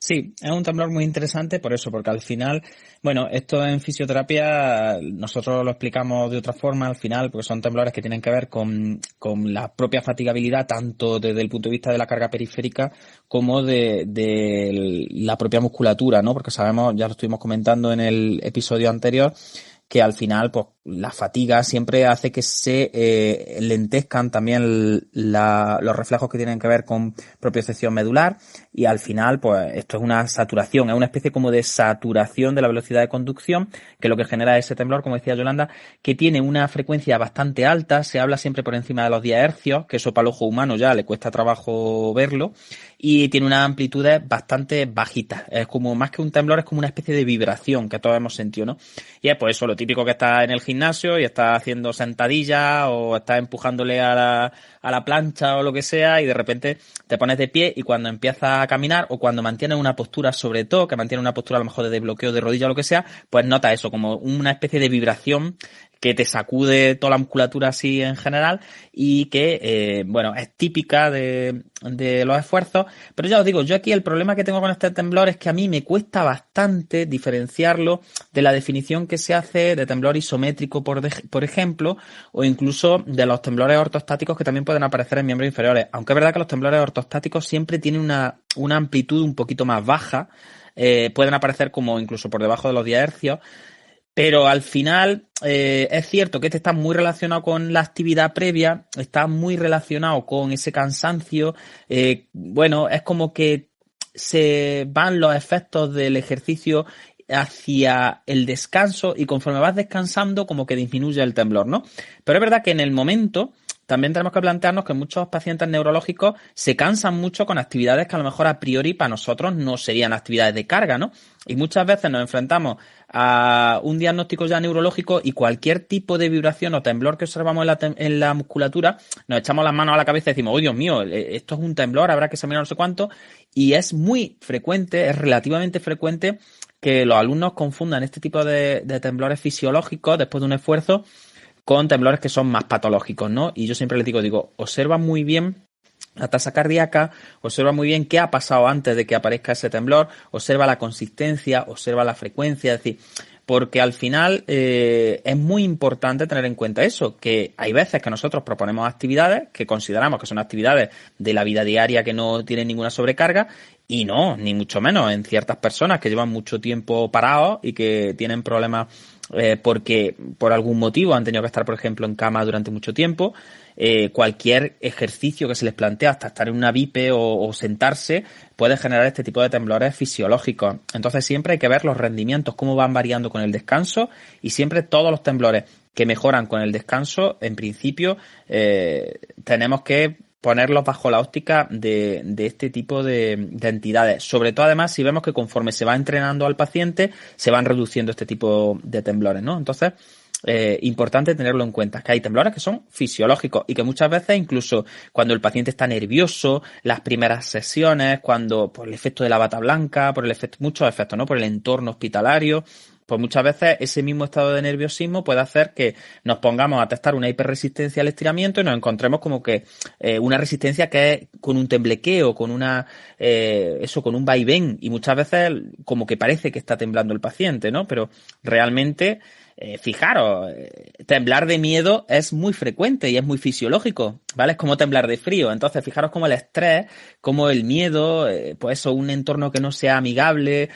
Sí, es un temblor muy interesante por eso, porque al final, bueno, esto en fisioterapia nosotros lo explicamos de otra forma al final, porque son temblores que tienen que ver con la propia fatigabilidad, tanto desde el punto de vista de la carga periférica como de la propia musculatura, ¿no? Porque sabemos, ya lo estuvimos comentando en el episodio anterior, que al final, pues, la fatiga siempre hace que se lentezcan también los reflejos que tienen que ver con propiocepción medular, y al final, pues, esto es una saturación, es una especie como de saturación de la velocidad de conducción, que lo que genera ese temblor, como decía Yolanda, que tiene una frecuencia bastante alta, se habla siempre por encima de los 10 hercios, que eso para el ojo humano ya le cuesta trabajo verlo, y tiene unas amplitudes bastante bajitas. Es como, más que un temblor, es como una especie de vibración que todos hemos sentido, ¿no? Y es pues eso, lo típico que está en el gimnasio y está haciendo sentadillas o está empujándole a la plancha o lo que sea, y de repente te pones de pie, y cuando empiezas a caminar o cuando mantienes una postura, sobre todo, que mantiene una postura a lo mejor de desbloqueo de rodilla o lo que sea, pues notas eso, como una especie de vibración que te sacude toda la musculatura así en general, y que, bueno, es típica de los esfuerzos. Pero ya os digo, yo aquí el problema que tengo con este temblor es que a mí me cuesta bastante diferenciarlo de la definición que se hace de temblor isométrico, por ejemplo, o incluso de los temblores ortostáticos que también pueden aparecer en miembros inferiores. Aunque es verdad que los temblores ortostáticos siempre tienen una amplitud un poquito más baja, pueden aparecer como incluso por debajo de los 10 hercios, pero al final es cierto que este está muy relacionado con la actividad previa, está muy relacionado con ese cansancio. Bueno, es como que se van los efectos del ejercicio hacia el descanso, y conforme vas descansando como que disminuye el temblor, ¿no? Pero es verdad que en el momento también tenemos que plantearnos que muchos pacientes neurológicos se cansan mucho con actividades que a lo mejor a priori para nosotros no serían actividades de carga, ¿no? Y muchas veces nos enfrentamos a un diagnóstico ya neurológico, y cualquier tipo de vibración o temblor que observamos en la musculatura, nos echamos las manos a la cabeza y decimos, oh Dios mío, esto es un temblor, habrá que examinar no sé cuánto. Y es muy frecuente, es relativamente frecuente que los alumnos confundan este tipo de temblores fisiológicos después de un esfuerzo con temblores que son más patológicos, ¿no? Y yo siempre les digo, observa muy bien la tasa cardíaca, observa muy bien qué ha pasado antes de que aparezca ese temblor, observa la consistencia, observa la frecuencia, es decir, porque al final es muy importante tener en cuenta eso, que hay veces que nosotros proponemos actividades que consideramos que son actividades de la vida diaria que no tienen ninguna sobrecarga, y no, ni mucho menos en ciertas personas que llevan mucho tiempo parados y que tienen problemas porque por algún motivo han tenido que estar, por ejemplo, en cama durante mucho tiempo. Cualquier ejercicio que se les plantea, hasta estar en una bipe o sentarse, puede generar este tipo de temblores fisiológicos. Entonces siempre hay que ver los rendimientos, cómo van variando con el descanso, y siempre todos los temblores que mejoran con el descanso, en principio, tenemos que ponerlos bajo la óptica de este tipo de entidades. Sobre todo, además, si vemos que conforme se va entrenando al paciente, se van reduciendo este tipo de temblores, ¿no? Entonces, importante tenerlo en cuenta, que hay temblores que son fisiológicos y que muchas veces, incluso cuando el paciente está nervioso, las primeras sesiones, cuando por el efecto de la bata blanca, por el efecto, muchos efectos, ¿no? Por el entorno hospitalario, pues muchas veces ese mismo estado de nerviosismo puede hacer que nos pongamos a testar una hiperresistencia al estiramiento y nos encontremos como que una resistencia que es con un temblequeo, con una con un vaivén, y muchas veces como que parece que está temblando el paciente, ¿no? Pero realmente fijaros, temblar de miedo es muy frecuente y es muy fisiológico, ¿vale? Es como temblar de frío. Entonces, fijaros como el estrés, como el miedo, pues eso, un entorno que no sea amigable,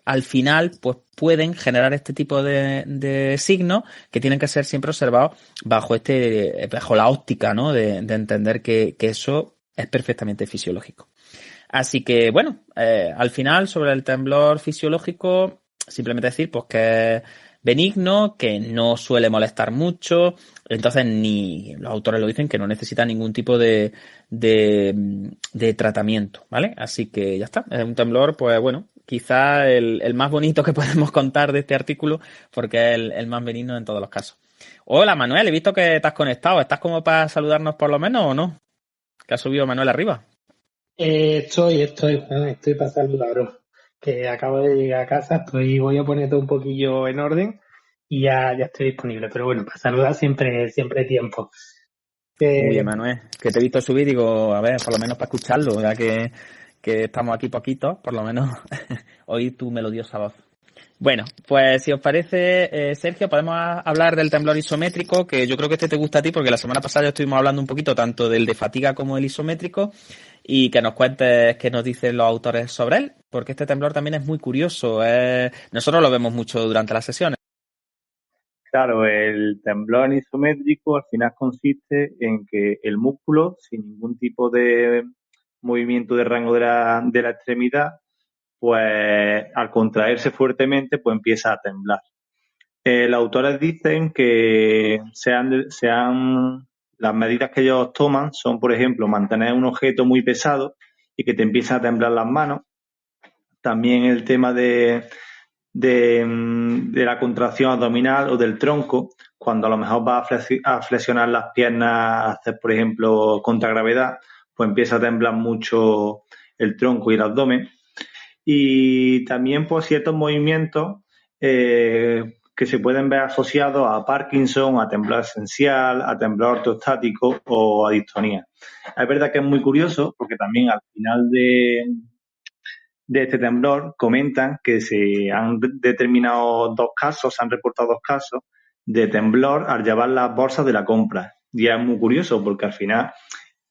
al final, pues pueden generar este tipo de signos que tienen que ser siempre observados bajo la óptica, ¿no? De entender que eso es perfectamente fisiológico. Así que, bueno, al final, sobre el temblor fisiológico, simplemente decir pues que es benigno, que no suele molestar mucho, entonces ni los autores lo dicen, que no necesita ningún tipo de tratamiento, ¿vale? Así que ya está, es un temblor, pues bueno, quizá el más bonito que podemos contar de este artículo, porque es el más benigno en todos los casos. Hola Manuel, he visto que te has conectado, ¿estás como para saludarnos por lo menos o no? ¿Que ha subido Manuel arriba? Estoy para saludaros, que acabo de llegar a casa, voy a poner todo un poquillo en orden y ya estoy disponible. Pero bueno, para saludar siempre hay tiempo. Muy bien, Manuel, que te he visto subir, digo, a ver, por lo menos para escucharlo, ya que estamos aquí poquitos, por lo menos oír tu melodiosa voz. Bueno, pues si os parece, Sergio, podemos hablar del temblor isométrico, que yo creo que este te gusta a ti, porque la semana pasada ya estuvimos hablando un poquito tanto del de fatiga como del isométrico, y que nos cuentes qué nos dicen los autores sobre él, porque este temblor también es muy curioso. Nosotros lo vemos mucho durante las sesiones. Claro, el temblor isométrico al final consiste en que el músculo, sin ningún tipo de movimiento de rango de la extremidad, pues al contraerse fuertemente, pues empieza a temblar. Los autores dicen que las medidas que ellos toman son, por ejemplo, mantener un objeto muy pesado y que te empiezan a temblar las manos. También el tema de la contracción abdominal o del tronco, cuando a lo mejor vas a flexionar las piernas, a hacer, por ejemplo, contragravedad, pues empieza a temblar mucho el tronco y el abdomen. Y también por ciertos movimientos que se pueden ver asociados a Parkinson, a temblor esencial, a temblor ortostático o a distonía. Es verdad que es muy curioso porque también al final de este temblor comentan que se han determinado se han reportado dos casos de temblor al llevar las bolsas de la compra. Y es muy curioso porque al final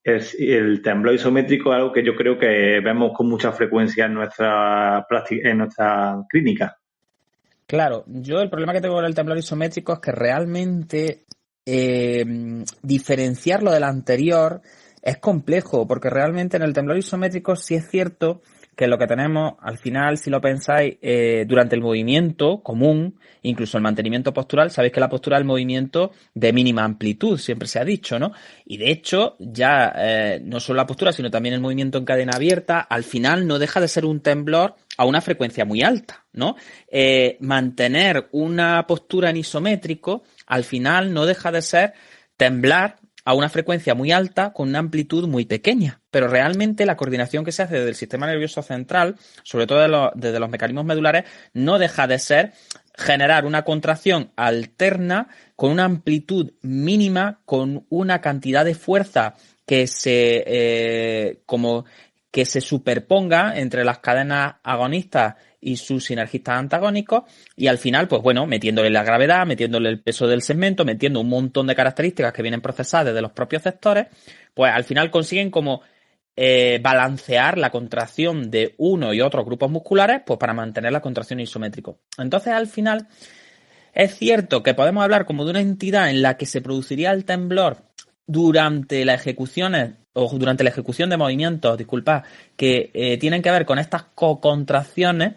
el temblor isométrico es algo que yo creo que vemos con mucha frecuencia en nuestra clínica. Claro, yo el problema que tengo con el temblor isométrico es que realmente diferenciarlo del anterior es complejo, porque realmente en el temblor isométrico sí es cierto que lo que tenemos, al final, si lo pensáis, durante el movimiento común, incluso el mantenimiento postural, sabéis que la postura es el movimiento de mínima amplitud, siempre se ha dicho, ¿no? Y de hecho, ya no solo la postura, sino también el movimiento en cadena abierta, al final no deja de ser un temblor a una frecuencia muy alta, ¿no? Mantener una postura en isométrico, al final no deja de ser temblar a una frecuencia muy alta con una amplitud muy pequeña. Pero realmente la coordinación que se hace desde el sistema nervioso central, sobre todo desde los mecanismos medulares, no deja de ser generar una contracción alterna con una amplitud mínima, con una cantidad de fuerza que se superponga entre las cadenas agonistas y sus sinergistas antagónicos, y al final, pues bueno, metiéndole la gravedad, metiéndole el peso del segmento, metiendo un montón de características que vienen procesadas desde los propios sectores, pues al final consiguen como balancear la contracción de uno y otros grupos musculares, pues para mantener la contracción isométrico. Entonces, al final, es cierto que podemos hablar como de una entidad en la que se produciría el temblor durante las ejecuciones o durante la ejecución de movimientos, que tienen que ver con estas co-contracciones,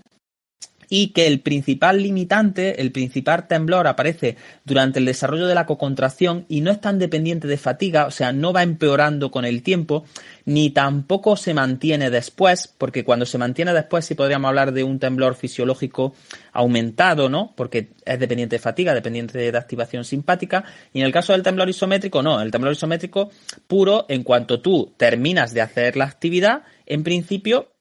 y que el principal limitante, el principal temblor aparece durante el desarrollo de la cocontracción y no es tan dependiente de fatiga, o sea, no va empeorando con el tiempo, ni tampoco se mantiene después, porque cuando se mantiene después sí podríamos hablar de un temblor fisiológico aumentado, ¿no? Porque es dependiente de fatiga, dependiente de activación simpática, y en el caso del temblor isométrico, no, el temblor isométrico puro, en cuanto tú terminas de hacer la actividad, en principio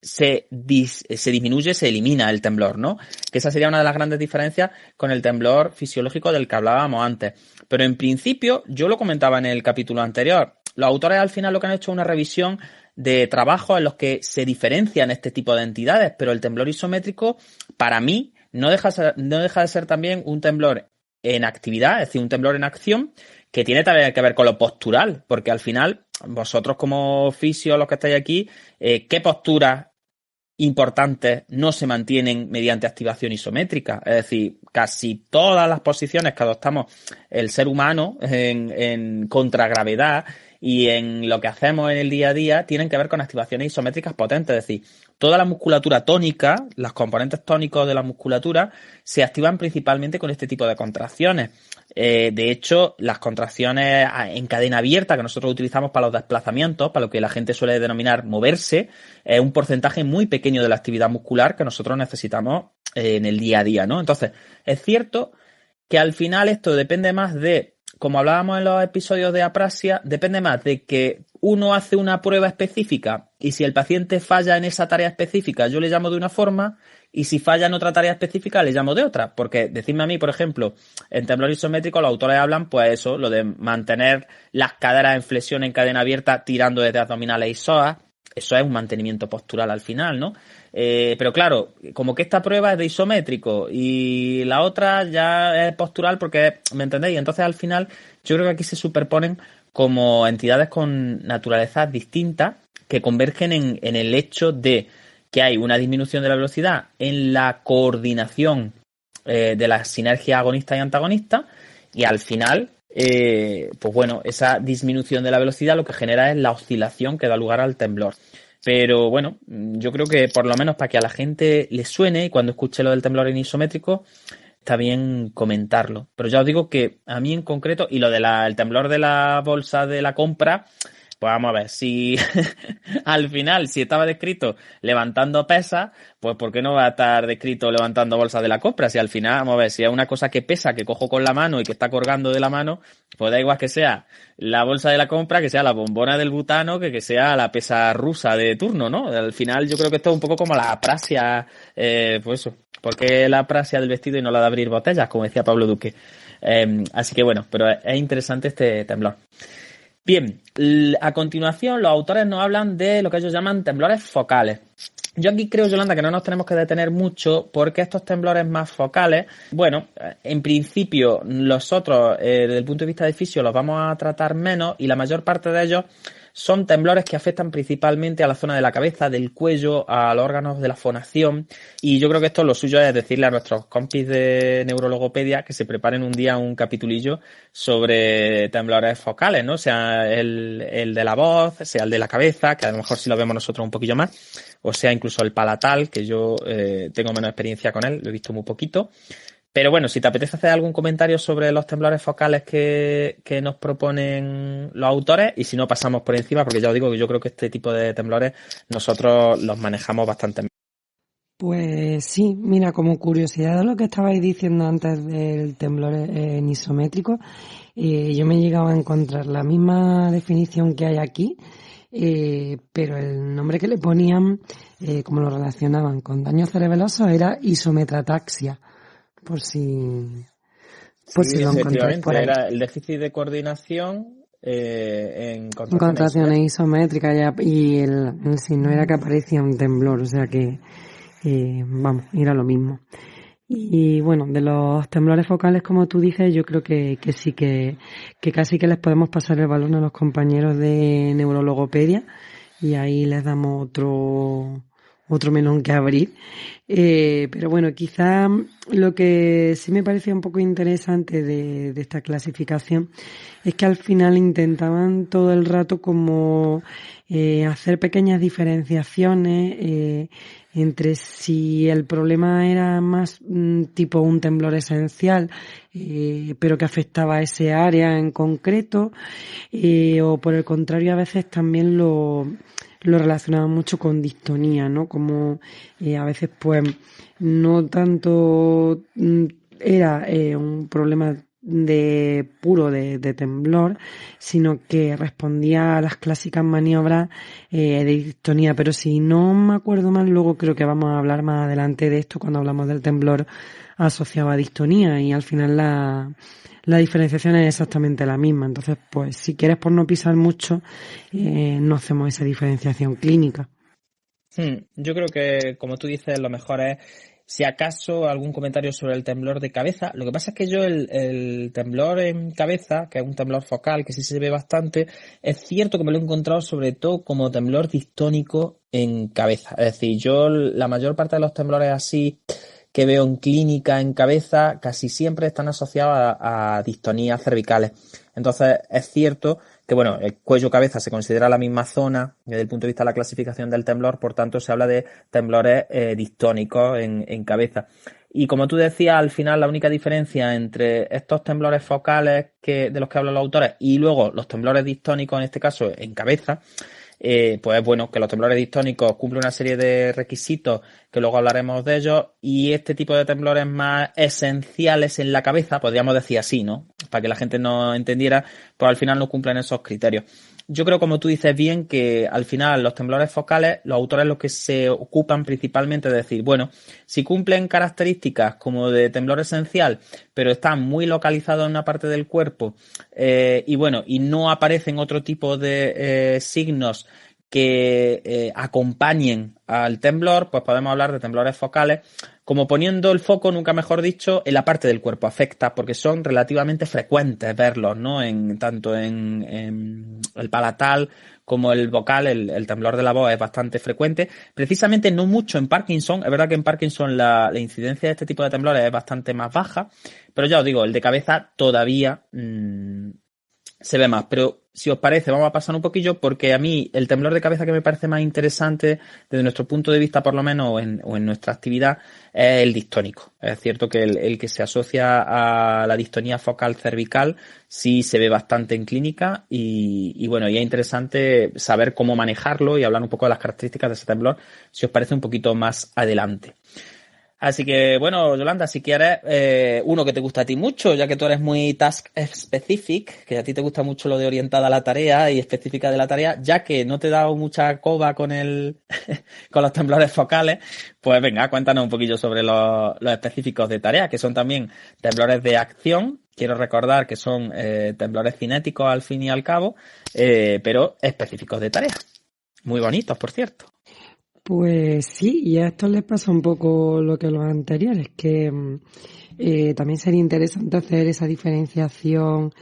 se disminuye, se elimina el temblor, ¿no? Que esa sería una de las grandes diferencias con el temblor fisiológico del que hablábamos antes. Pero en principio, yo lo comentaba en el capítulo anterior, los autores al final lo que han hecho es una revisión de trabajos en los que se diferencian este tipo de entidades, pero el temblor isométrico, para mí, no deja de ser también un temblor en actividad, es decir, un temblor en acción, que tiene también que ver con lo postural, porque al final, vosotros como fisios, los que estáis aquí, ¿qué posturas importantes no se mantienen mediante activación isométrica? Es decir, casi todas las posiciones que adoptamos el ser humano en contragravedad y en lo que hacemos en el día a día tienen que ver con activaciones isométricas potentes. Es decir, toda la musculatura tónica, los componentes tónicos de la musculatura, se activan principalmente con este tipo de contracciones. De hecho, las contracciones en cadena abierta que nosotros utilizamos para los desplazamientos, para lo que la gente suele denominar moverse, es un porcentaje muy pequeño de la actividad muscular que nosotros necesitamos en el día a día, ¿no? Entonces, es cierto que al final esto depende más de, como hablábamos en los episodios de apraxia, depende más de que uno hace una prueba específica y si el paciente falla en esa tarea específica, yo le llamo de una forma, y si falla en otra tarea específica, le llamo de otra. Porque decidme a mí, por ejemplo, en temblor isométrico los autores hablan, pues eso, lo de mantener las caderas en flexión en cadena abierta tirando desde abdominales y psoas. Eso es un mantenimiento postural al final, ¿no? Pero claro, como que esta prueba es de isométrico y la otra ya es postural porque, ¿me entendéis? Entonces al final yo creo que aquí se superponen como entidades con naturalezas distintas que convergen en el hecho de que hay una disminución de la velocidad en la coordinación de la sinergia agonista y antagonista y al final, pues bueno, esa disminución de la velocidad lo que genera es la oscilación que da lugar al temblor. Pero bueno, yo creo que por lo menos para que a la gente le suene y cuando escuche lo del temblor en isométrico está bien comentarlo. Pero ya os digo que a mí en concreto, y lo del temblor de la bolsa de la compra, pues vamos a ver, si al final, si estaba descrito levantando pesas, pues ¿por qué no va a estar descrito levantando bolsas de la compra? Si al final, vamos a ver, si es una cosa que pesa, que cojo con la mano y que está colgando de la mano, pues da igual que sea la bolsa de la compra, que sea la bombona del butano, que sea la pesa rusa de turno, ¿no? Al final yo creo que esto es un poco como la apraxia, pues eso, ¿por qué la apraxia del vestido y no la de abrir botellas? Como decía Pablo Duque. Así que bueno, pero es interesante este temblor. Bien, a continuación los autores nos hablan de lo que ellos llaman temblores focales. Yo aquí creo, Yolanda, que no nos tenemos que detener mucho porque estos temblores más focales, bueno, en principio nosotros desde el punto de vista de fisio los vamos a tratar menos y la mayor parte de ellos son temblores que afectan principalmente a la zona de la cabeza, del cuello, a los órganos de la fonación y yo creo que esto lo suyo es decirle a nuestros compis de neurologopedia que se preparen un día un capitulillo sobre temblores focales, ¿no? Sea el de la voz, sea el de la cabeza, que a lo mejor sí lo vemos nosotros un poquillo más, o sea incluso el palatal, que yo tengo menos experiencia con él, lo he visto muy poquito. Pero bueno, si te apetece hacer algún comentario sobre los temblores focales que nos proponen los autores, y si no pasamos por encima, porque ya os digo que yo creo que este tipo de temblores nosotros los manejamos bastante bien. Pues sí, mira, como curiosidad de lo que estabais diciendo antes del temblor en isométrico, yo me he llegado a encontrar la misma definición que hay aquí, pero el nombre que le ponían, como lo relacionaban con daño cerebeloso, era isometrataxia. Por si lo encontráis por ahí. Era el déficit de coordinación en contracciones isométricas y el signo era que aparecía un temblor, o sea que vamos, era lo mismo. Y bueno, de los temblores focales, como tú dices, yo creo que sí, que casi que les podemos pasar el balón a los compañeros de neurologopedia y ahí les damos otro melón que abrir. Pero bueno, quizá lo que sí me parecía un poco interesante de esta clasificación es que al final intentaban todo el rato como hacer pequeñas diferenciaciones entre si el problema era más tipo un temblor esencial, pero que afectaba a ese área en concreto, o por el contrario a veces también lo relacionaba mucho con distonía, ¿no? Como a veces pues no tanto era un problema de temblor, sino que respondía a las clásicas maniobras de distonía. Pero si no me acuerdo mal, luego creo que vamos a hablar más adelante de esto cuando hablamos del temblor asociado a distonía, y al final la diferenciación es exactamente la misma. Entonces, pues si quieres, por no pisar mucho, no hacemos esa diferenciación clínica. Yo creo que, como tú dices, lo mejor es, si acaso, algún comentario sobre el temblor de cabeza. Lo que pasa es que yo el temblor en cabeza, que es un temblor focal, que sí se ve bastante, es cierto que me lo he encontrado sobre todo como temblor distónico en cabeza. Es decir, yo la mayor parte de los temblores así que veo en clínica en cabeza casi siempre están asociados a distonías cervicales. Entonces es cierto que, bueno, el cuello-cabeza se considera la misma zona desde el punto de vista de la clasificación del temblor, por tanto se habla de temblores distónicos en cabeza. Y como tú decías, al final la única diferencia entre estos temblores focales de los que hablan los autores y luego los temblores distónicos, en este caso en cabeza, pues bueno, que los temblores distónicos cumplen una serie de requisitos que luego hablaremos de ellos, y este tipo de temblores más esenciales en la cabeza, podríamos decir así, ¿no? Para que la gente no entendiera, pues al final no cumplen esos criterios. Yo creo, como tú dices bien, que al final los temblores focales, los autores los que se ocupan principalmente de decir, bueno, si cumplen características como de temblor esencial, pero están muy localizados en una parte del cuerpo, y bueno, y no aparecen otro tipo de signos que acompañen al temblor, pues podemos hablar de temblores focales, como poniendo el foco, nunca mejor dicho, en la parte del cuerpo afecta, porque son relativamente frecuentes verlos, ¿no? Tanto en el palatal como el vocal, el temblor de la voz es bastante frecuente. Precisamente no mucho en Parkinson. Es verdad que en Parkinson la incidencia de este tipo de temblores es bastante más baja, pero ya os digo, el de cabeza todavía se ve más. Pero si os parece, vamos a pasar un poquillo, porque a mí el temblor de cabeza que me parece más interesante desde nuestro punto de vista, por lo menos, o en nuestra actividad, es el distónico. Es cierto que el que se asocia a la distonía focal cervical sí se ve bastante en clínica, y bueno, y es interesante saber cómo manejarlo y hablar un poco de las características de ese temblor, si os parece, un poquito más adelante. Así que, bueno, Yolanda, si quieres, uno que te gusta a ti mucho, ya que tú eres muy task specific, que a ti te gusta mucho lo de orientada a la tarea y específica de la tarea, ya que no te he dado mucha coba con con los temblores focales, pues venga, cuéntanos un poquillo sobre los específicos de tarea, que son también temblores de acción. Quiero recordar que son temblores cinéticos al fin y al cabo, pero específicos de tarea. Muy bonitos, por cierto. Pues sí, y a esto les pasa un poco lo que a los anteriores, que también sería interesante hacer esa diferenciación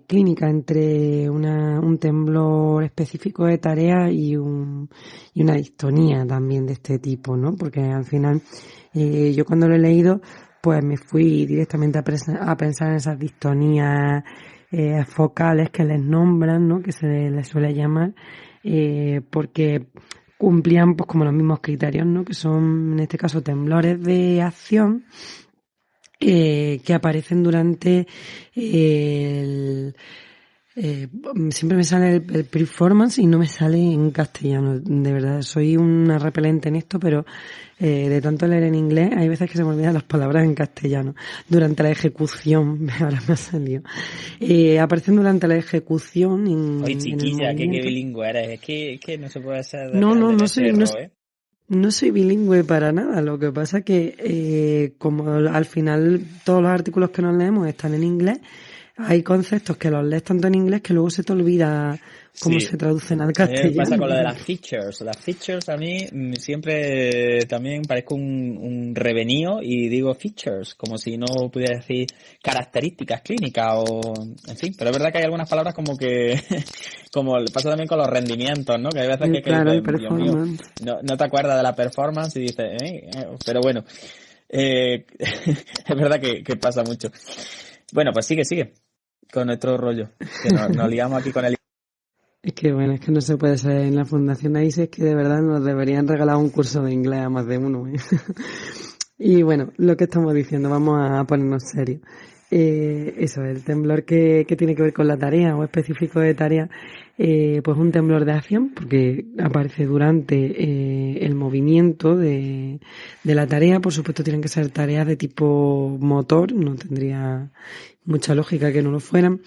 clínica entre un temblor específico de tarea y una distonía también de este tipo, ¿no? Porque al final yo cuando lo he leído, pues me fui directamente a pensar en esas distonías focales que les nombran, ¿no? Que se les suele llamar, porque cumplían pues como los mismos criterios, ¿no? Que son, en este caso, temblores de acción que aparecen durante siempre me sale el performance y no me sale en castellano. De verdad, soy una repelente en esto, pero de tanto leer en inglés hay veces que se me olvidan las palabras en castellano. Durante la ejecución, ahora me ha salido. Aparecen durante la ejecución Oye, chiquilla, qué bilingüe eres. Es que no se puede ser No soy bilingüe para nada. Lo que pasa que como al final todos los artículos que nos leemos están en inglés, hay conceptos que los lees tanto en inglés que luego se te olvida cómo Sí. se traducen al Me castellano. pasa con lo de las features. Las features a mí siempre también parezco un revenío y digo features, como si no pudiera decir características clínicas o, en fin. Pero es verdad que hay algunas palabras como que, como pasa también con los rendimientos, ¿no? Que hay veces que Claro, el dices, Dios mío, performance. no te acuerdas de la performance y dices, pero bueno, es verdad que pasa mucho. Bueno, pues sigue con nuestro rollo, que nos liamos aquí con el... Es que bueno, es que no se puede ser en la Fundación AISE, es que de verdad nos deberían regalar un curso de inglés a más de uno, ¿eh? Y bueno, lo que estamos diciendo, vamos a ponernos serios. Eso, el temblor que tiene que ver con la tarea o específico de tarea, pues un temblor de acción, porque aparece durante el movimiento de la tarea. Por supuesto, tienen que ser tareas de tipo motor, no tendría mucha lógica que no lo fueran.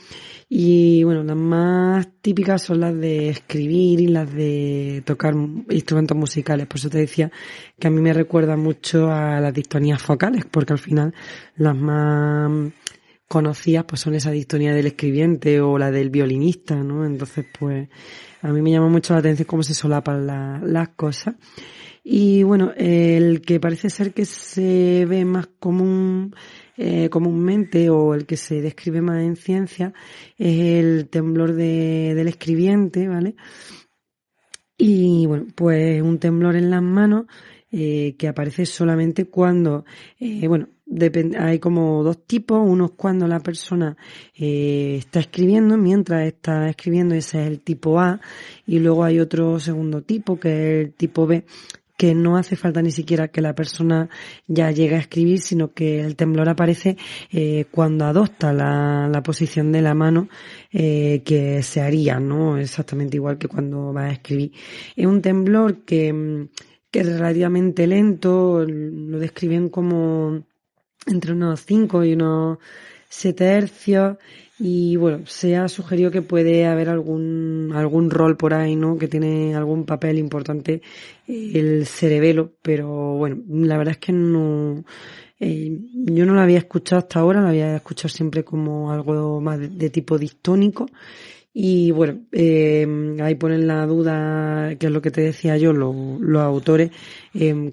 Y bueno, las más típicas son las de escribir y las de tocar instrumentos musicales. Por eso te decía que a mí me recuerda mucho a las distonías focales, porque al final las más conocidas pues son esa distonía del escribiente o la del violinista, ¿no? Entonces pues a mí me llama mucho la atención cómo se solapan las cosas. Y bueno, el que parece ser que se ve más comúnmente o el que se describe más en ciencia es el temblor del escribiente, ¿vale? Y bueno, pues un temblor en las manos que aparece solamente cuando, hay como dos tipos. Uno es cuando la persona está escribiendo, mientras está escribiendo, ese es el tipo A, y luego hay otro segundo tipo, que es el tipo B, que no hace falta ni siquiera que la persona ya llegue a escribir, sino que el temblor aparece cuando adopta la posición de la mano que se haría, ¿no? Exactamente igual que cuando va a escribir. Es un temblor que es relativamente lento, lo describen como entre unos 5 y unos 7 hercios. Y bueno, se ha sugerido que puede haber algún rol por ahí, ¿no? Que tiene algún papel importante el cerebelo, pero bueno, la verdad es que no, yo no lo había escuchado hasta ahora, lo había escuchado siempre como algo más de tipo distónico. Y bueno, ahí ponen la duda, que es lo que te decía yo, los autores,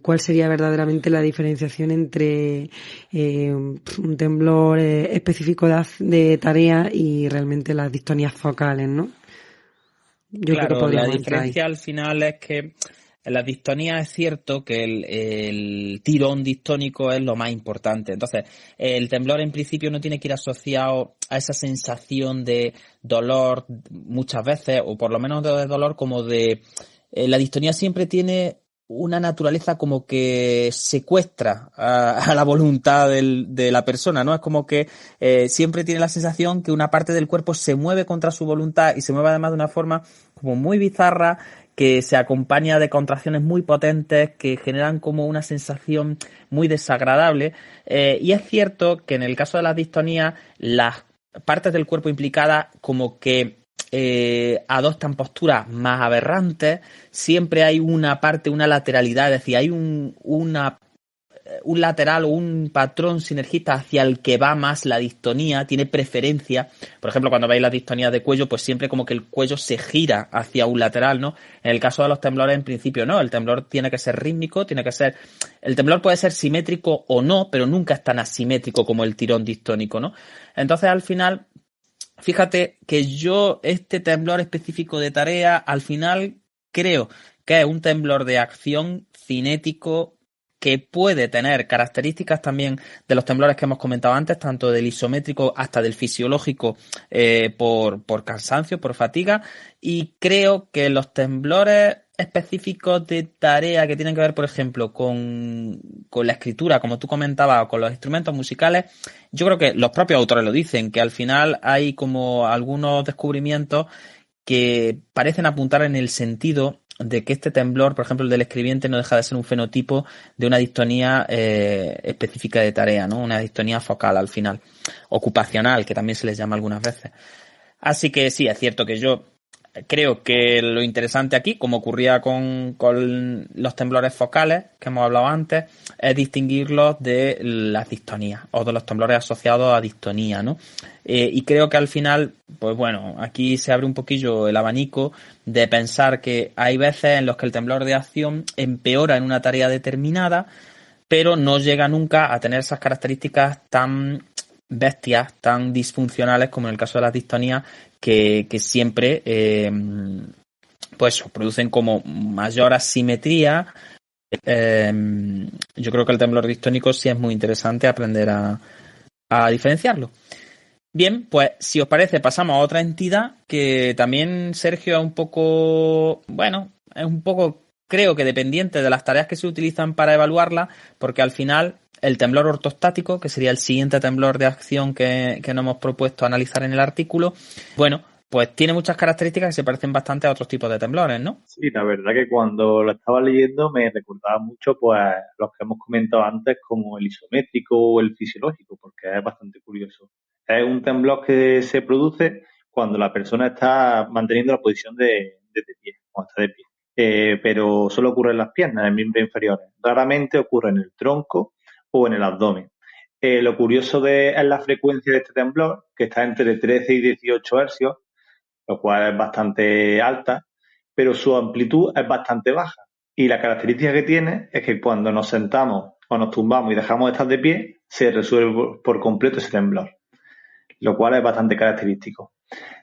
cuál sería verdaderamente la diferenciación entre un temblor específico de tarea y realmente las distonías focales, ¿no? Yo creo que Claro, la podríamos entrar ahí. diferencia al final es que en las distonías es cierto que el tirón distónico es lo más importante. Entonces, el temblor en principio no tiene que ir asociado a esa sensación de dolor muchas veces, o por lo menos de dolor como de... la distonía siempre tiene una naturaleza como que secuestra a la voluntad de la persona, ¿no? Es como que siempre tiene la sensación que una parte del cuerpo se mueve contra su voluntad y se mueve además de una forma como muy bizarra, que se acompaña de contracciones muy potentes que generan como una sensación muy desagradable. Y es cierto que en el caso de las distonías, las partes del cuerpo implicadas como que adoptan posturas más aberrantes. Siempre hay una parte, una lateralidad, es decir, hay un lateral o un patrón sinergista hacia el que va más la distonía, tiene preferencia. Por ejemplo, cuando veis las distonías de cuello, pues siempre como que el cuello se gira hacia un lateral, ¿no? En el caso de los temblores, en principio, no. El temblor tiene que ser rítmico, tiene que ser... El temblor puede ser simétrico o no, pero nunca es tan asimétrico como el tirón distónico, ¿no? Entonces, al final, fíjate que yo, este temblor específico de tarea, al final creo que es un temblor de acción cinético que puede tener características también de los temblores que hemos comentado antes, tanto del isométrico hasta del fisiológico, por cansancio, por fatiga, y creo que los temblores específicos de tarea que tienen que ver, por ejemplo, con la escritura, como tú comentabas, o con los instrumentos musicales, yo creo que los propios autores lo dicen, que al final hay como algunos descubrimientos que parecen apuntar en el sentido de que este temblor, por ejemplo el del escribiente, no deja de ser un fenotipo de una distonía específica de tarea, ¿no? Una distonía focal al final, ocupacional, que también se les llama algunas veces. Así que sí, es cierto que yo creo que lo interesante aquí, como ocurría con los temblores focales que hemos hablado antes, es distinguirlos de las distonías o de los temblores asociados a distonía, ¿no? Y creo que al final, pues bueno, aquí se abre un poquillo el abanico de pensar que hay veces en los que el temblor de acción empeora en una tarea determinada, pero no llega nunca a tener esas características tan bestias, tan disfuncionales como en el caso de las distonías, que siempre pues producen como mayor asimetría. Yo creo que el temblor distónico sí es muy interesante aprender a diferenciarlo. Bien, pues si os parece pasamos a otra entidad que también, Sergio, es un poco, creo que dependiente de las tareas que se utilizan para evaluarla, porque al final el temblor ortostático, que sería el siguiente temblor de acción que nos hemos propuesto analizar en el artículo, bueno, pues tiene muchas características que se parecen bastante a otros tipos de temblores, ¿no? Sí, la verdad que cuando lo estaba leyendo me recordaba mucho pues los que hemos comentado antes, como el isométrico o el fisiológico, porque es bastante curioso. Es un temblor que se produce cuando la persona está manteniendo la posición de pie, cuando está de pie. Pero solo ocurre en las piernas, en miembros inferiores. Raramente ocurre en el tronco o en el abdomen. Lo curioso es la frecuencia de este temblor, que está entre 13 y 18 hercios, lo cual es bastante alta, pero su amplitud es bastante baja. Y la característica que tiene es que cuando nos sentamos o nos tumbamos y dejamos de estar de pie, se resuelve por completo ese temblor, lo cual es bastante característico.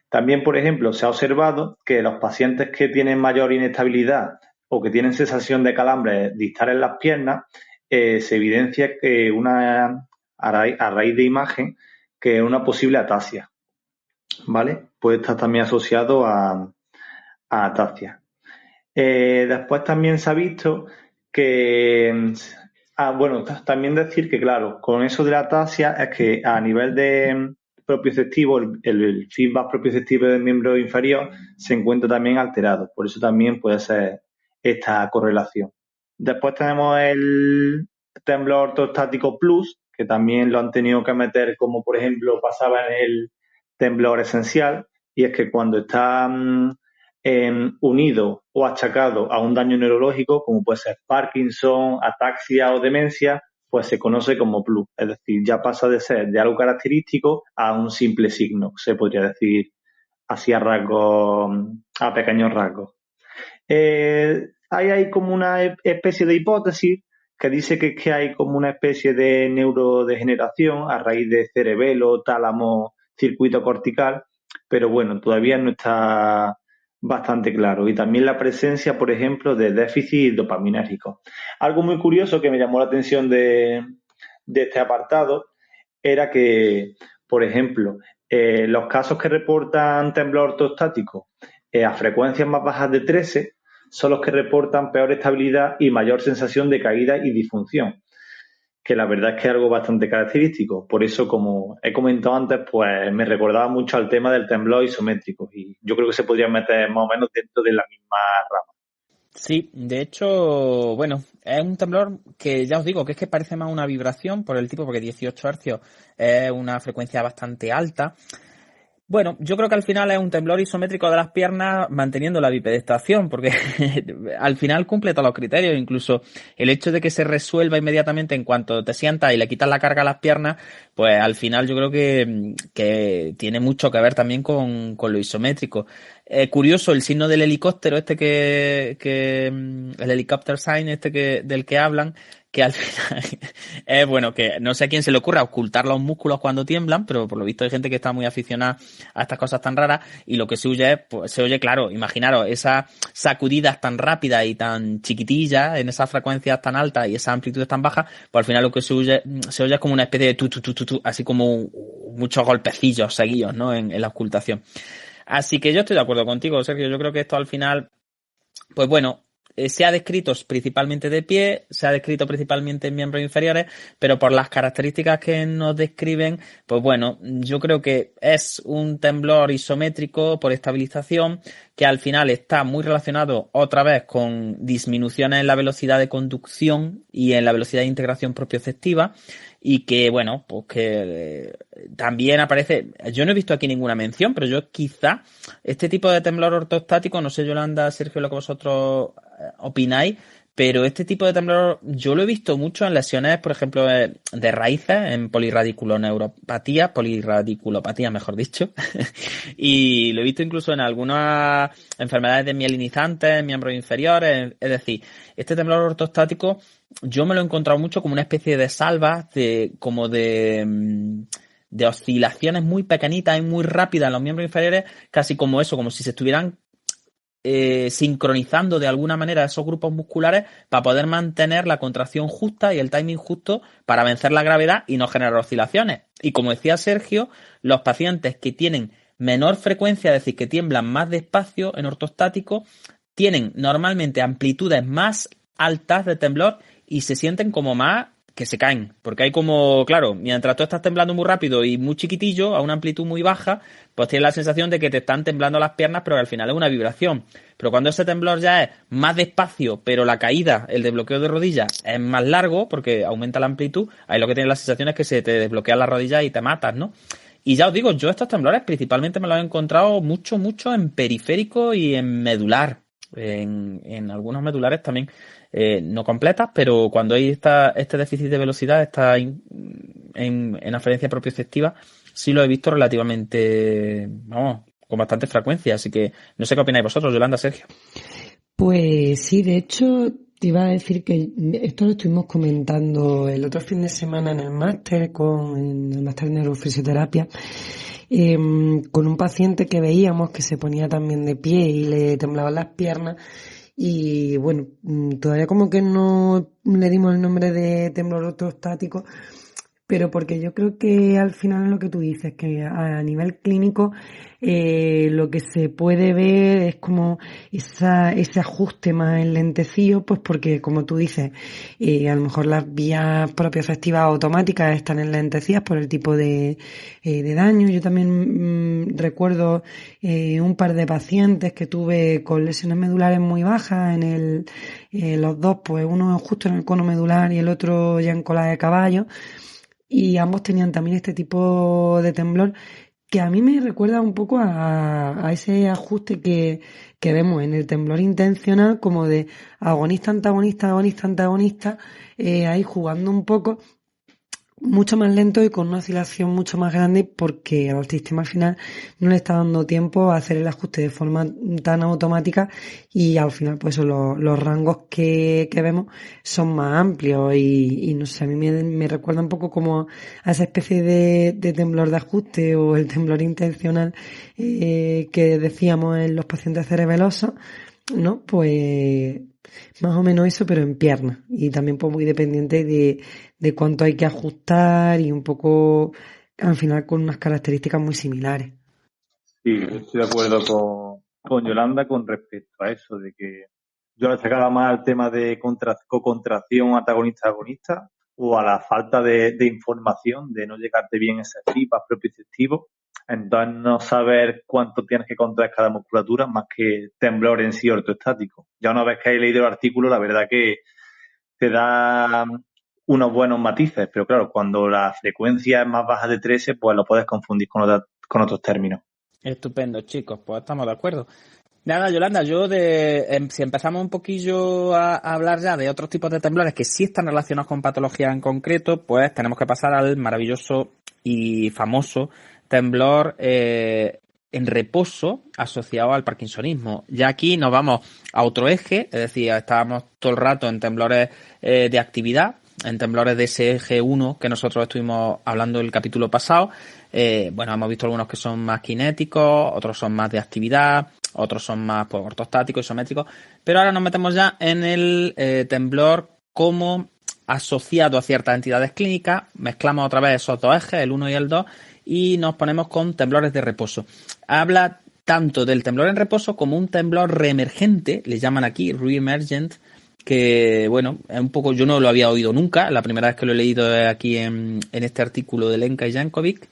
También, por ejemplo, se ha observado que los pacientes que tienen mayor inestabilidad o que tienen sensación de calambres distales en las piernas, se evidencia que a raíz de imagen, que es una posible ataxia, ¿vale? Puede estar también asociado a ataxia. Después también se ha visto que, también decir que, claro, con eso de la ataxia es que a nivel de propioceptivo, el feedback propioceptivo del miembro inferior se encuentra también alterado. Por eso también puede ser esta correlación. Después tenemos el temblor ortostático plus, que también lo han tenido que meter, como por ejemplo pasaba en el temblor esencial, y es que cuando está unido o achacado a un daño neurológico, como puede ser Parkinson, ataxia o demencia, pues se conoce como plus. Es decir, ya pasa de ser de algo característico a un simple signo, se podría decir así a pequeños rasgos. Hay como una especie de hipótesis que dice que hay como una especie de neurodegeneración a raíz de cerebelo, tálamo, circuito cortical, pero bueno, todavía no está bastante claro. Y también la presencia, por ejemplo, de déficit dopaminérgico. Algo muy curioso que me llamó la atención de este apartado era que, por ejemplo, los casos que reportan temblor ortostático a frecuencias más bajas de 13 son los que reportan peor estabilidad y mayor sensación de caída y disfunción, que la verdad es que es algo bastante característico. Por eso, como he comentado antes, pues me recordaba mucho al tema del temblor isométrico y yo creo que se podría meter más o menos dentro de la misma rama. Sí, de hecho, bueno, es un temblor que ya os digo que es que parece más una vibración por el tipo, porque 18 hercios es una frecuencia bastante alta. Bueno, yo creo que al final es un temblor isométrico de las piernas manteniendo la bipedestación, porque al final cumple todos los criterios, incluso el hecho de que se resuelva inmediatamente en cuanto te sientas y le quitas la carga a las piernas, pues al final yo creo que tiene mucho que ver también con lo isométrico. Curioso el signo del helicóptero el helicopter sign del que hablan, que al final es bueno, que no sé a quién se le ocurra ocultar los músculos cuando tiemblan, pero por lo visto hay gente que está muy aficionada a estas cosas tan raras y lo que se oye, claro, imaginaros esas sacudidas tan rápidas y tan chiquitillas en esas frecuencias tan altas y esas amplitudes tan bajas, pues al final lo que se oye es como una especie de tu, así como muchos golpecillos seguidos, ¿no? En la ocultación. Así que yo estoy de acuerdo contigo, Sergio. Yo creo que esto al final, pues bueno, se ha descrito principalmente de pie, se ha descrito principalmente en miembros inferiores, pero por las características que nos describen, pues bueno, yo creo que es un temblor isométrico por estabilización que al final está muy relacionado otra vez con disminuciones en la velocidad de conducción y en la velocidad de integración propioceptiva. y que, bueno, pues que también aparece, yo no he visto aquí ninguna mención, pero yo quizá este tipo de temblor ortostático, no sé, Yolanda, Sergio, lo que vosotros opináis, pero este tipo de temblor yo lo he visto mucho en lesiones, por ejemplo, de raíces, en polirradiculopatía, mejor dicho, y lo he visto incluso en algunas enfermedades desmielinizantes, miembros inferiores, es decir, este temblor ortostático yo me lo he encontrado mucho como una especie de salvas, de oscilaciones muy pequeñitas y muy rápidas en los miembros inferiores, casi como eso, como si se estuvieran sincronizando de alguna manera esos grupos musculares para poder mantener la contracción justa y el timing justo para vencer la gravedad y no generar oscilaciones. Y como decía Sergio, los pacientes que tienen menor frecuencia, es decir, que tiemblan más despacio en ortostático, tienen normalmente amplitudes más altas de temblor y se sienten como más que se caen, porque hay como, claro, mientras tú estás temblando muy rápido y muy chiquitillo, a una amplitud muy baja, pues tienes la sensación de que te están temblando las piernas, pero que al final es una vibración. Pero cuando ese temblor ya es más despacio, pero la caída, el desbloqueo de rodillas es más largo, porque aumenta la amplitud, ahí lo que tienes la sensación es que se te desbloquean las rodillas y te matas, ¿no? Y ya os digo, yo estos temblores principalmente me los he encontrado mucho en periférico y en medular. En algunos medulares también no completas, pero cuando hay este déficit de velocidad, en aferencia propioceptiva, sí lo he visto relativamente, vamos, con bastante frecuencia. Así que no sé qué opináis vosotros, Yolanda, Sergio. Pues sí, de hecho, te iba a decir que esto lo estuvimos comentando el otro fin de semana en el máster, en el máster de neurofisioterapia, con un paciente que veíamos que se ponía también de pie y le temblaban las piernas. Y bueno, todavía como que no le dimos el nombre de temblor ortostático, pero porque yo creo que al final es lo que tú dices, que a nivel clínico lo que se puede ver es como ese ajuste más enlentecido, pues porque como tú dices, a lo mejor las vías propioceptivas automáticas están enlentecidas por el tipo de daño. Yo también recuerdo un par de pacientes que tuve con lesiones medulares muy bajas los dos, pues uno justo en el cono medular y el otro ya en cola de caballo. Y ambos tenían también este tipo de temblor que a mí me recuerda un poco a ese ajuste que vemos en el temblor intencional, como de agonista, antagonista, agonista, antagonista, ahí jugando un poco, mucho más lento y con una oscilación mucho más grande, porque al sistema al final no le está dando tiempo a hacer el ajuste de forma tan automática, y al final pues los rangos que vemos son más amplios y no sé, a mí me recuerda un poco como a esa especie de temblor de ajuste o el temblor intencional que decíamos en los pacientes cerebelosos, ¿no? Pues más o menos eso, pero en piernas, y también pues muy dependiente de cuánto hay que ajustar y un poco al final con unas características muy similares. Sí, estoy de acuerdo con Yolanda con respecto a eso, de que yo le sacaba más al tema de cocontracción antagonista-agonista o a la falta de información, de no llegarte bien ese feedback propioceptivo, entonces no saber cuánto tienes que contraer cada musculatura más que temblor en sí ortostático. Ya una vez que hay leído el artículo, la verdad que te da unos buenos matices, pero claro, cuando la frecuencia es más baja de 13, pues lo puedes confundir con otros términos. Estupendo, chicos, pues estamos de acuerdo. Nada, Yolanda, si empezamos un poquillo a hablar ya de otros tipos de temblores que sí están relacionados con patologías en concreto, pues tenemos que pasar al maravilloso y famoso temblor en reposo asociado al parkinsonismo. Ya aquí nos vamos a otro eje, es decir, estábamos todo el rato en temblores de actividad, en temblores de ese eje 1 que nosotros estuvimos hablando el capítulo pasado. Bueno, hemos visto algunos que son más cinéticos, otros son más de actividad, otros son más pues, ortostáticos, isométricos, pero ahora nos metemos ya en el temblor como asociado a ciertas entidades clínicas. Mezclamos otra vez esos dos ejes, el 1 y el 2, y nos ponemos con temblores de reposo. Habla tanto del temblor en reposo como un temblor reemergente, le llaman aquí reemergent, que bueno, es un poco, yo no lo había oído nunca, la primera vez que lo he leído aquí en este artículo de Lenka y Jankovic,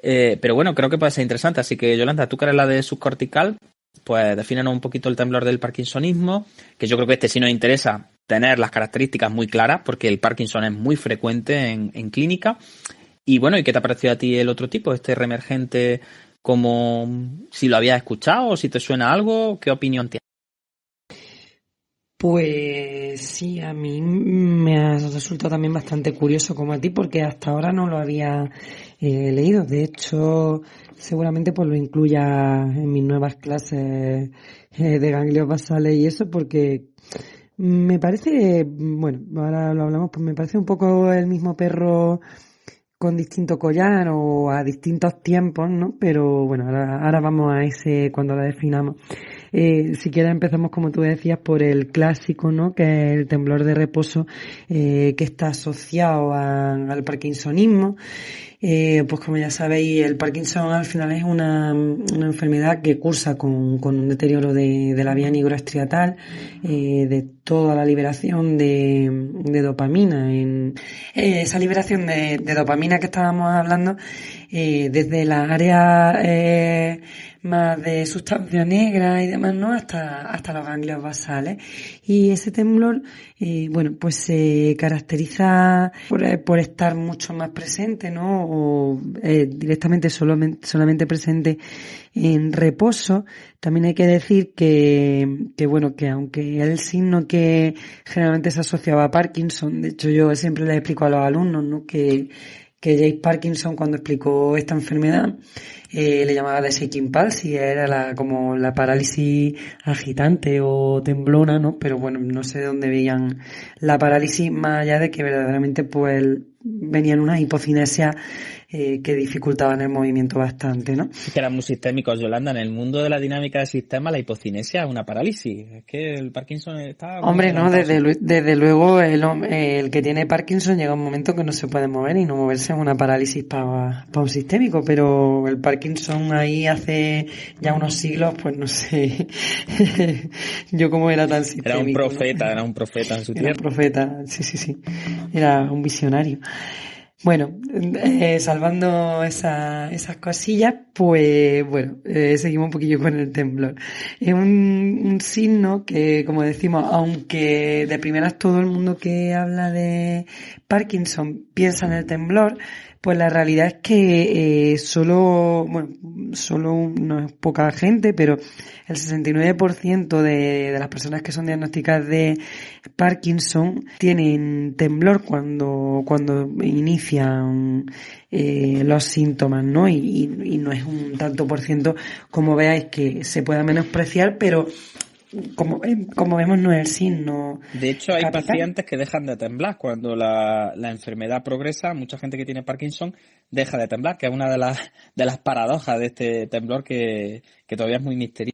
pero bueno, creo que puede ser interesante, así que Yolanda, tú que eres la de subcortical, pues defínenos un poquito el temblor del parkinsonismo, que yo creo que sí nos interesa, tener las características muy claras, porque el Parkinson es muy frecuente en clínica. Y bueno, ¿y qué te ha parecido a ti el otro tipo, este reemergente, como si lo habías escuchado o si te suena algo? ¿Qué opinión tienes? Pues sí, a mí me ha resultado también bastante curioso como a ti, porque hasta ahora no lo había leído. De hecho, seguramente pues lo incluya en mis nuevas clases de ganglios basales y eso, porque me parece, bueno, ahora lo hablamos, pues me parece un poco el mismo perro con distinto collar o a distintos tiempos, ¿no? Pero bueno, ahora vamos a ese cuando lo definamos. Si quieres empezamos, como tú decías, por el clásico, ¿no? Que es el temblor de reposo, que está asociado al parkinsonismo. Pues como ya sabéis, el Parkinson al final es una enfermedad que cursa con un deterioro de la vía nigroestriatal, de toda la liberación de dopamina. Esa liberación de dopamina que estábamos hablando, desde las áreas más de sustancia negra y demás, ¿no? Hasta los ganglios basales. Y ese temblor, bueno, pues se caracteriza por estar mucho más presente, ¿no? O directamente solamente presente en reposo. También hay que decir que bueno, que aunque es el signo que generalmente se asociaba a Parkinson, de hecho yo siempre le explico a los alumnos, ¿no? Que James Parkinson, cuando explicó esta enfermedad, le llamaba de shaking palsy, era como la parálisis agitante o temblona, ¿no? Pero bueno, no sé de dónde veían la parálisis, más allá de que verdaderamente pues venían unas hipocinesias que dificultaban el movimiento bastante, ¿no? Es que eran muy sistémicos, Yolanda. En el mundo de la dinámica del sistema, la hipocinesia es una parálisis. Es que el Parkinson está... Hombre, no, desde luego el que tiene Parkinson llega un momento que no se puede mover, y no moverse es una parálisis para un sistémico, pero el Parkinson ahí hace ya unos siglos, pues no sé yo cómo era tan sistémico. Era un profeta, ¿no? Era un profeta en su Era tierra. un profeta, sí. Era un visionario. Bueno, salvando esas cosillas, pues bueno, seguimos un poquillo con el temblor. Es un signo que, como decimos, aunque de primeras todo el mundo que habla de Parkinson piensa en el temblor, pues la realidad es que solo no es poca gente, pero el 69% de las personas que son diagnosticadas de Parkinson tienen temblor cuando inician los síntomas, ¿no? Y no es un tanto por ciento, como veáis, que se pueda menospreciar, pero como vemos no es el signo. De hecho, hay capital. pacientes que dejan de temblar cuando la enfermedad progresa. Mucha gente que tiene Parkinson deja de temblar, que es una de las paradojas de este temblor que todavía es muy misterioso.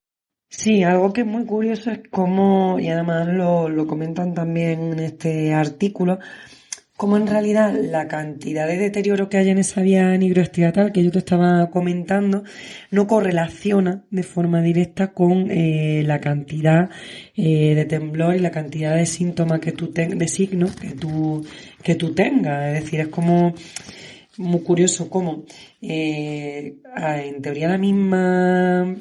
Sí, algo que es muy curioso es cómo, y además lo comentan también en este artículo, cómo en realidad la cantidad de deterioro que hay en esa vía nigroestriatal que yo te estaba comentando no correlaciona de forma directa con la cantidad de temblor y la cantidad de síntomas de signos que tú tengas. Es decir, es como muy curioso cómo en teoría la misma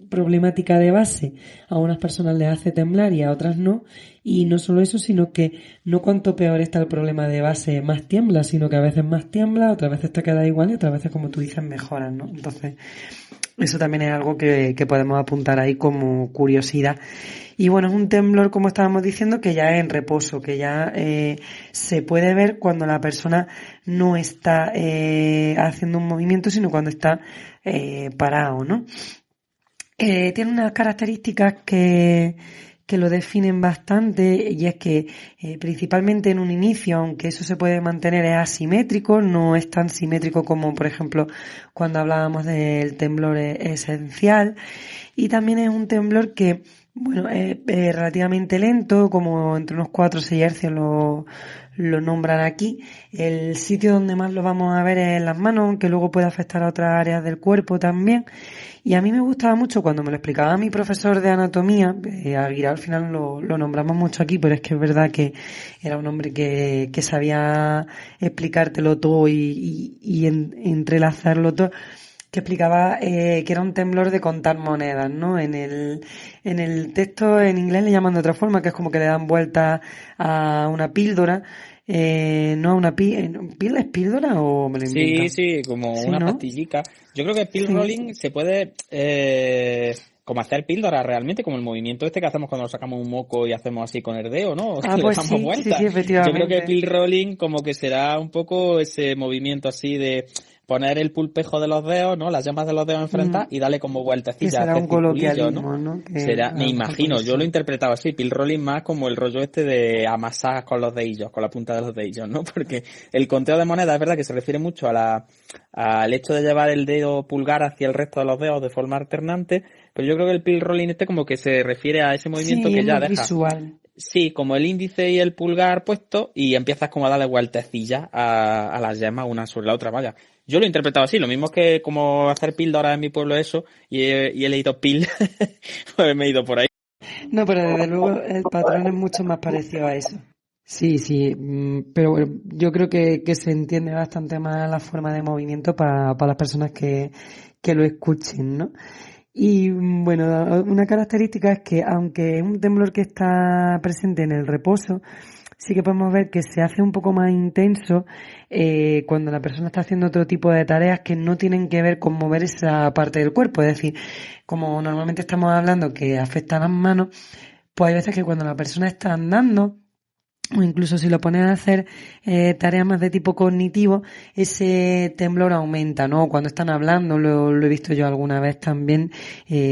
problemática de base a unas personas les hace temblar y a otras no, y no solo eso, sino que no cuanto peor está el problema de base más tiembla, sino que a veces más tiembla, otras veces te queda igual y otras veces, como tú dices, mejoran, ¿no? Entonces eso también es algo que podemos apuntar ahí como curiosidad. Y bueno, es un temblor, como estábamos diciendo, que ya es en reposo, que ya se puede ver cuando la persona no está haciendo un movimiento, sino cuando está parado, ¿no? Tiene unas características que lo definen bastante, y es que principalmente en un inicio, aunque eso se puede mantener, es asimétrico, no es tan simétrico como por ejemplo cuando hablábamos del temblor esencial, y también es un temblor que, bueno, es relativamente lento, como entre unos 4 o 6 hercios lo nombran aquí. El sitio donde más lo vamos a ver es en las manos, aunque luego puede afectar a otras áreas del cuerpo también. Y a mí me gustaba mucho cuando me lo explicaba mi profesor de anatomía, Aguirre, al final lo nombramos mucho aquí, pero es que es verdad que era un hombre que sabía explicártelo todo y entrelazarlo todo. que explicaba que era un temblor de contar monedas, ¿no? En el texto en inglés le llaman de otra forma, que es como que le dan vuelta a una píldora, no a una ¿píldora es píldora o me lo invento? Sí, como Sí, una ¿no? pastillica. Yo creo que pill Sí. rolling se puede como hacer píldora realmente, como el movimiento este que hacemos cuando sacamos un moco y hacemos así con el dedo, ¿no? Ah, Que le pues damos sí, vueltas. Yo creo que efectivamente. pill rolling como que será un poco ese movimiento así de poner el pulpejo de los dedos, ¿no? Las yemas de los dedos enfrentadas y darle como Que vueltecillas, será hacer un circulillos, ¿no? coloquialismo, ¿no? Que Será, a me lo mejor por imagino, yo lo he eso. interpretado así, pill rolling más como el rollo este de amasar con los dedillos, con la punta de los dedillos, ¿no? Porque el conteo de monedas es verdad que se refiere mucho al hecho de llevar el dedo pulgar hacia el resto de los dedos de forma alternante, pero yo creo que el pill rolling este como que se refiere a ese movimiento Sí, que es ya más deja, visual. sí, como el índice y el pulgar puesto y empiezas como a darle vueltecillas a las yemas una sobre la otra, vaya. Yo lo he interpretado así, lo mismo que como hacer píldora en mi pueblo eso, y he leído pill, pues me he ido por ahí. No, pero desde luego el patrón es mucho más parecido a eso. Sí, sí, pero bueno, yo creo que se entiende bastante más la forma de movimiento para las personas que lo escuchen, ¿no? Y bueno, una característica es que aunque es un temblor que está presente en el reposo, sí que podemos ver que se hace un poco más intenso cuando la persona está haciendo otro tipo de tareas que no tienen que ver con mover esa parte del cuerpo. Es decir, como normalmente estamos hablando que afecta a las manos, pues hay veces que cuando la persona está andando, o incluso si lo pones a hacer tareas más de tipo cognitivo, ese temblor aumenta, ¿no? Cuando están hablando, lo he visto yo alguna vez también,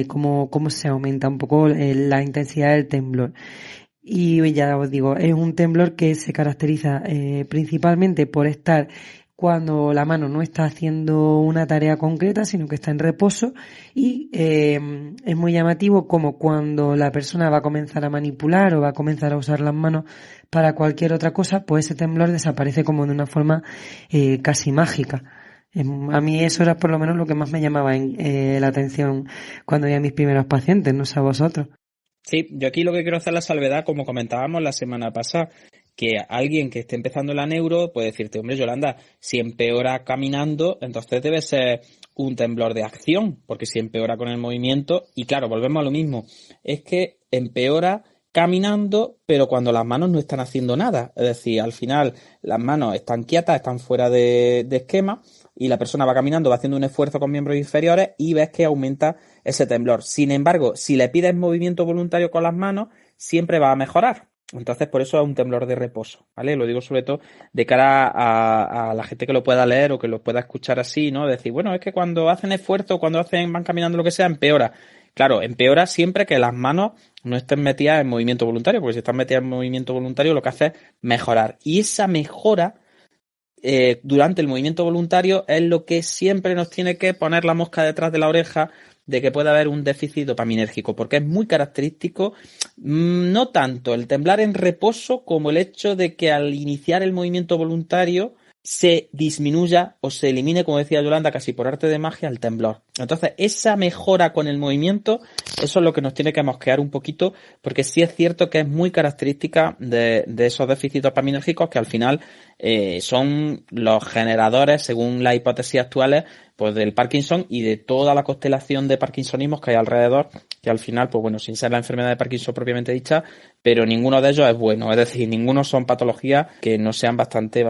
cómo se aumenta un poco la intensidad del temblor. Y ya os digo, es un temblor que se caracteriza principalmente por estar cuando la mano no está haciendo una tarea concreta, sino que está en reposo y es muy llamativo como cuando la persona va a comenzar a manipular o va a comenzar a usar las manos para cualquier otra cosa, pues ese temblor desaparece como de una forma casi mágica. A mí eso era por lo menos lo que más me llamaba la atención cuando veía a mis primeros pacientes, no sé a vosotros. Sí, yo aquí lo que quiero hacer la salvedad, como comentábamos la semana pasada, que alguien que esté empezando la neuro puede decirte, hombre, Yolanda, si empeora caminando, entonces debe ser un temblor de acción, porque si empeora con el movimiento, y claro, volvemos a lo mismo, es que empeora caminando, pero cuando las manos no están haciendo nada, es decir, al final las manos están quietas, están fuera de esquema, y la persona va caminando, va haciendo un esfuerzo con miembros inferiores y ves que aumenta ese temblor. Sin embargo, si le pides movimiento voluntario con las manos, siempre va a mejorar. Entonces, por eso es un temblor de reposo, ¿vale? Lo digo sobre todo de cara a la gente que lo pueda leer o que lo pueda escuchar así, ¿no? Decir, bueno, es que cuando hacen esfuerzo, cuando van caminando lo que sea, empeora. Claro, empeora siempre que las manos no estén metidas en movimiento voluntario, porque si están metidas en movimiento voluntario lo que hace es mejorar. Y esa mejora durante el movimiento voluntario es lo que siempre nos tiene que poner la mosca detrás de la oreja de que puede haber un déficit dopaminérgico, porque es muy característico no tanto el temblar en reposo como el hecho de que al iniciar el movimiento voluntario se disminuya o se elimine, como decía Yolanda, casi por arte de magia, el temblor. Entonces, esa mejora con el movimiento, eso es lo que nos tiene que mosquear un poquito, porque sí es cierto que es muy característica de esos déficits dopaminérgicos que al final son los generadores, según las hipótesis actuales, pues del Parkinson y de toda la constelación de parkinsonismos que hay alrededor, que al final, pues bueno, sin ser la enfermedad de Parkinson propiamente dicha, pero ninguno de ellos es bueno, es decir, ninguno son patologías que no sean bastante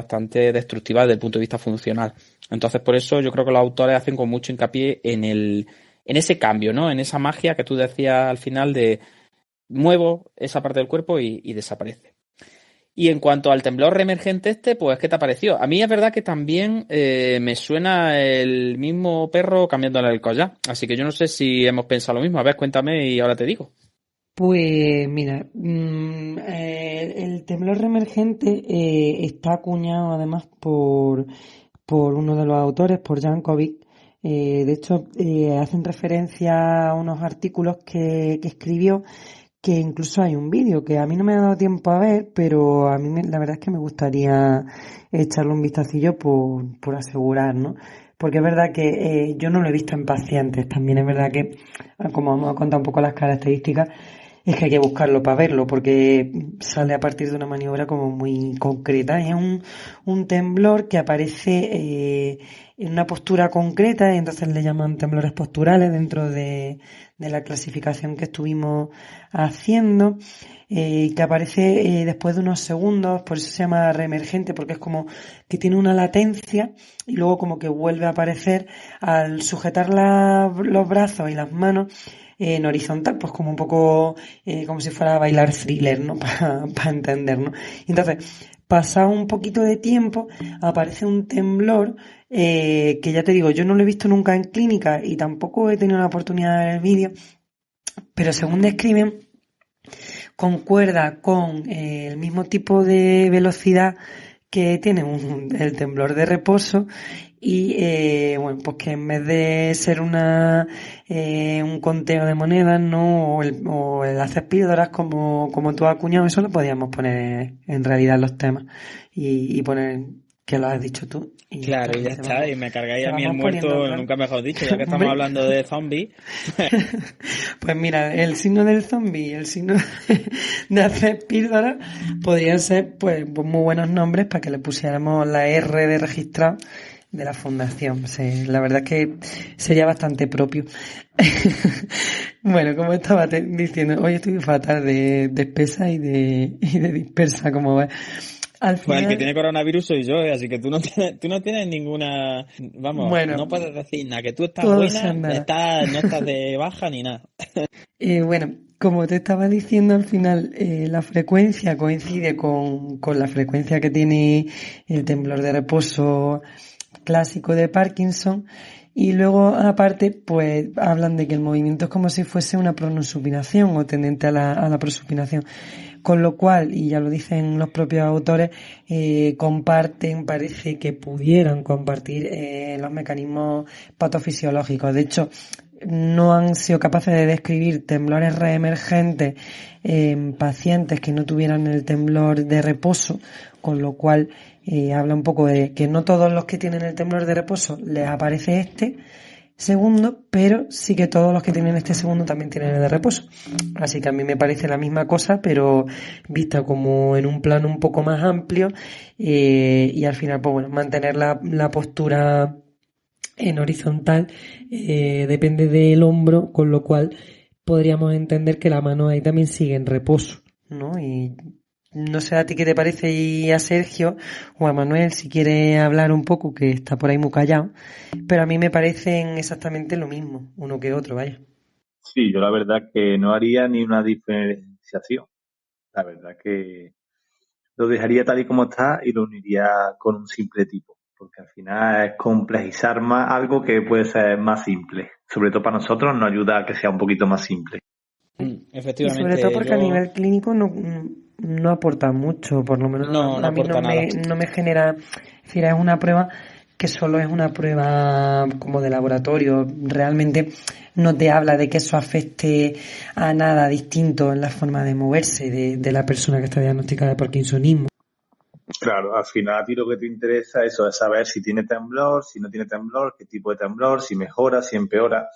destructivas desde el punto de vista funcional. Entonces, por eso yo creo que los autores hacen con mucho hincapié en ese cambio, ¿no? En esa magia que tú decías al final de muevo esa parte del cuerpo y desaparece. Y en cuanto al temblor reemergente pues ¿qué te pareció? A mí es verdad que también me suena el mismo perro cambiándole el collar. Así que yo no sé si hemos pensado lo mismo. A ver, cuéntame y ahora te digo. Pues mira, el temblor reemergente está acuñado además por uno de los autores, por Jankovic. De hecho, hacen referencia a unos artículos que escribió, que incluso hay un vídeo que a mí no me ha dado tiempo a ver, pero a mí la verdad es que me gustaría echarle un vistacillo por asegurar, ¿no? Porque es verdad que yo no lo he visto en pacientes, también es verdad que, como vamos a contar un poco las características, Es que hay que buscarlo para verlo, porque sale a partir de una maniobra como muy concreta. Es un temblor que aparece en una postura concreta, y entonces le llaman temblores posturales dentro de la clasificación que estuvimos haciendo, que aparece después de unos segundos, por eso se llama reemergente, porque es como que tiene una latencia y luego como que vuelve a aparecer al sujetar los brazos y las manos en horizontal, pues como un poco como si fuera a bailar Thriller, ¿no? Para entender, ¿no? Entonces, pasado un poquito de tiempo, aparece un temblor que ya te digo, yo no lo he visto nunca en clínica y tampoco he tenido la oportunidad de ver el vídeo, pero según describen, concuerda con el mismo tipo de velocidad que tiene el temblor de reposo y bueno, pues que en vez de ser un conteo de monedas, ¿no? O el hacer píldoras como tú has acuñado, eso lo podíamos poner en realidad en los temas y poner que lo has dicho tú. Y Claro, y ya está, y me cargáis a mí el muerto, claro. Nunca mejor dicho, ya que estamos hablando de zombies. Pues mira, el signo del zombie y el signo de hacer píldoras podrían ser pues muy buenos nombres para que le pusiéramos la R de registrado de la fundación. Sí, la verdad es que sería bastante propio. Bueno, como estaba diciendo, hoy estoy fatal de espesa y de dispersa, como ves. Al final... Pues el que tiene coronavirus soy yo, así que tú no tienes ninguna... Vamos, bueno, no puedes decir nada, que tú estás buena, no estás de baja ni nada. Bueno, como te estaba diciendo, al final la frecuencia coincide con la frecuencia que tiene el temblor de reposo clásico de Parkinson, y luego aparte pues hablan de que el movimiento es como si fuese una pronosupinación o tendente a la prosupinación, con lo cual, y ya lo dicen los propios autores, parece que pudieran compartir los mecanismos patofisiológicos. De hecho, no han sido capaces de describir temblores reemergentes en pacientes que no tuvieran el temblor de reposo, con lo cual habla un poco de que no todos los que tienen el temblor de reposo les aparece este segundo, pero sí que todos los que tienen este segundo también tienen el de reposo. Así que a mí me parece la misma cosa, pero vista como en un plano un poco más amplio, y al final, pues bueno, mantener la postura en horizontal depende del hombro, con lo cual podríamos entender que la mano ahí también sigue en reposo, ¿no? Y no sé a ti qué te parece, y a Sergio o a Manuel si quiere hablar un poco, que está por ahí muy callado, pero a mí me parecen exactamente lo mismo, uno que otro, vaya. Sí, yo la verdad que no haría ni una diferenciación. La verdad que lo dejaría tal y como está y lo uniría con un simple tipo, porque al final es complejizar más algo que puede ser más simple. Sobre todo para nosotros nos ayuda a que sea un poquito más simple. Efectivamente. Y sobre todo porque a nivel clínico no aporta mucho, por lo menos a mí no me genera, es decir, es una prueba que solo es una prueba como de laboratorio, realmente no te habla de que eso afecte a nada distinto en la forma de moverse de la persona que está diagnosticada de parkinsonismo. Claro, al final a ti lo que te interesa eso es saber si tiene temblor, si no tiene temblor, qué tipo de temblor, si mejora, si empeora.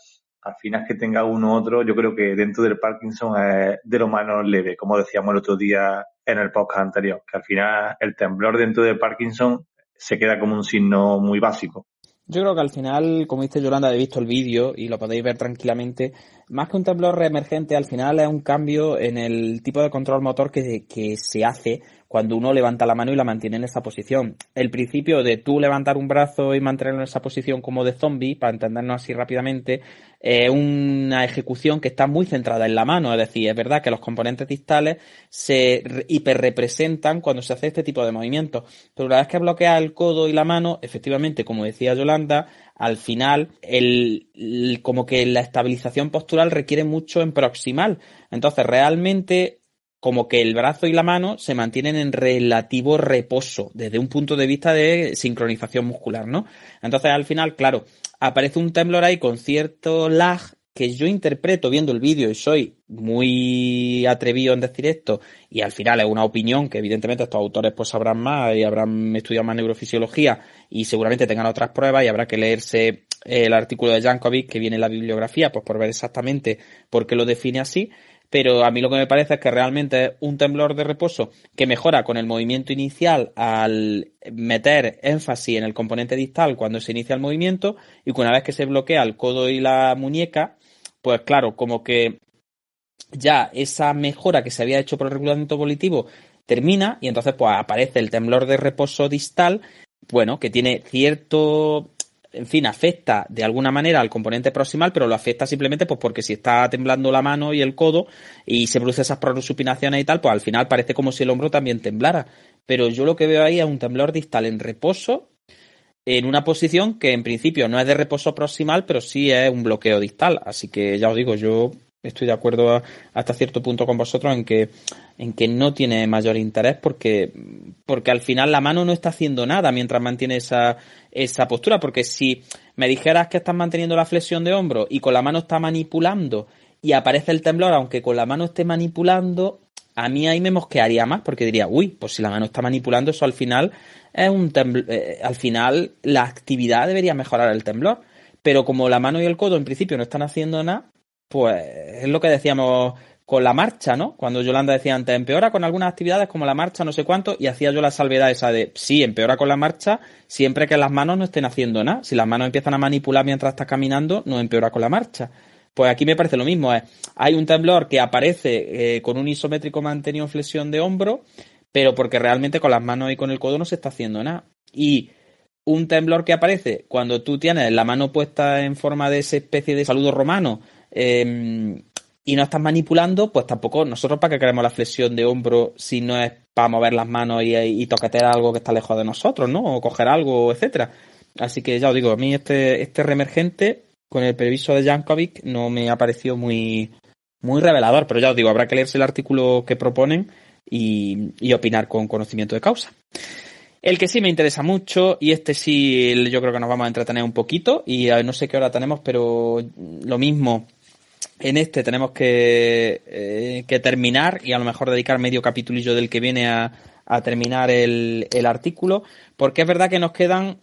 Al final que tenga uno u otro, yo creo que dentro del Parkinson es de lo más leve, como decíamos el otro día en el podcast anterior, que al final el temblor dentro del Parkinson se queda como un signo muy básico. Yo creo que al final, como dice Yolanda, he visto el vídeo y lo podéis ver tranquilamente, más que un temblor reemergente, al final es un cambio en el tipo de control motor que se hace cuando uno levanta la mano y la mantiene en esa posición. El principio de tú levantar un brazo y mantenerlo en esa posición como de zombie, para entendernos así rápidamente, es una ejecución que está muy centrada en la mano. Es decir, es verdad que los componentes distales se hiperrepresentan cuando se hace este tipo de movimientos. Pero una vez que bloquea el codo y la mano, efectivamente, como decía Yolanda, al final como que la estabilización postural requiere mucho en proximal. Entonces, realmente, como que el brazo y la mano se mantienen en relativo reposo desde un punto de vista de sincronización muscular, ¿no? Entonces, al final, claro, aparece un temblor ahí con cierto lag que yo interpreto viendo el vídeo, y soy muy atrevido en decir esto, y al final es una opinión que evidentemente estos autores pues sabrán más y habrán estudiado más neurofisiología y seguramente tengan otras pruebas, y habrá que leerse el artículo de Jankovic que viene en la bibliografía pues por ver exactamente por qué lo define así. pero a mí lo que me parece es que realmente es un temblor de reposo que mejora con el movimiento inicial al meter énfasis en el componente distal cuando se inicia el movimiento, y que una vez que se bloquea el codo y la muñeca, pues claro, como que ya esa mejora que se había hecho por el regulamiento volitivo termina, y entonces pues aparece el temblor de reposo distal, bueno, que tiene cierto, en fin, afecta de alguna manera al componente proximal, pero lo afecta simplemente pues porque si está temblando la mano y el codo y se producen esas prorrosupinaciones y tal, pues al final parece como si el hombro también temblara. Pero yo lo que veo ahí es un temblor distal en reposo, en una posición que en principio no es de reposo proximal, pero sí es un bloqueo distal. Así que ya os digo, yo estoy de acuerdo hasta cierto punto con vosotros en que no tiene mayor interés porque al final la mano no está haciendo nada mientras mantiene esa postura. Porque si me dijeras que estás manteniendo la flexión de hombro y con la mano está manipulando y aparece el temblor, aunque con la mano esté manipulando, a mí ahí me mosquearía más porque diría, uy, pues si la mano está manipulando, eso al final es al final la actividad debería mejorar el temblor. Pero como la mano y el codo en principio no están haciendo nada, pues es lo que decíamos con la marcha, ¿no? Cuando Yolanda decía antes, empeora con algunas actividades como la marcha, no sé cuánto, y hacía yo la salvedad esa de, sí, empeora con la marcha siempre que las manos no estén haciendo nada. Si las manos empiezan a manipular mientras estás caminando, no empeora con la marcha. Pues aquí me parece lo mismo. Hay un temblor que aparece con un isométrico mantenido en flexión de hombro, pero porque realmente con las manos y con el codo no se está haciendo nada. Y un temblor que aparece cuando tú tienes la mano puesta en forma de esa especie de saludo romano, y no estás manipulando, pues tampoco nosotros para qué queremos la flexión de hombro si no es para mover las manos y toquetear algo que está lejos de nosotros, ¿no? O coger algo, etcétera. Así que ya os digo, a mí este reemergente con el previso de Jankovic no me ha parecido muy revelador, pero ya os digo, habrá que leerse el artículo que proponen y opinar con conocimiento de causa. El que sí me interesa mucho, y este sí yo creo que nos vamos a entretener un poquito, y no sé qué hora tenemos, pero lo mismo, en este tenemos que terminar y a lo mejor dedicar medio capitulillo del que viene a terminar el artículo, porque es verdad que nos quedan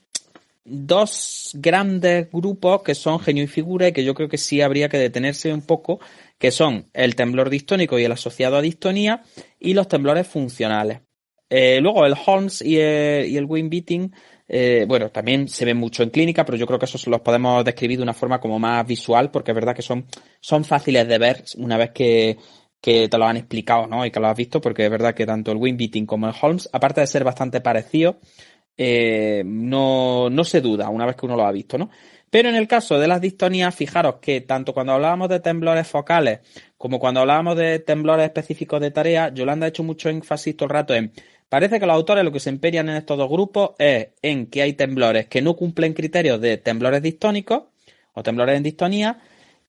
dos grandes grupos que son genio y figura y que yo creo que sí habría que detenerse un poco, que son el temblor distónico y el asociado a distonía y los temblores funcionales. Luego el Holmes y el wind beating, bueno, también se ven mucho en clínica, pero yo creo que esos los podemos describir de una forma como más visual, porque es verdad que son fáciles de ver una vez que te lo han explicado, ¿no? Y que lo has visto, porque es verdad que tanto el wind beating como el Holmes, aparte de ser bastante parecidos, no se duda una vez que uno lo ha visto, ¿no? Pero en el caso de las distonías, fijaros que tanto cuando hablábamos de temblores focales como cuando hablábamos de temblores específicos de tarea, Yolanda ha hecho mucho énfasis todo el rato en, parece que los autores lo que se empeñan en estos dos grupos es en que hay temblores que no cumplen criterios de temblores distónicos o temblores en distonía,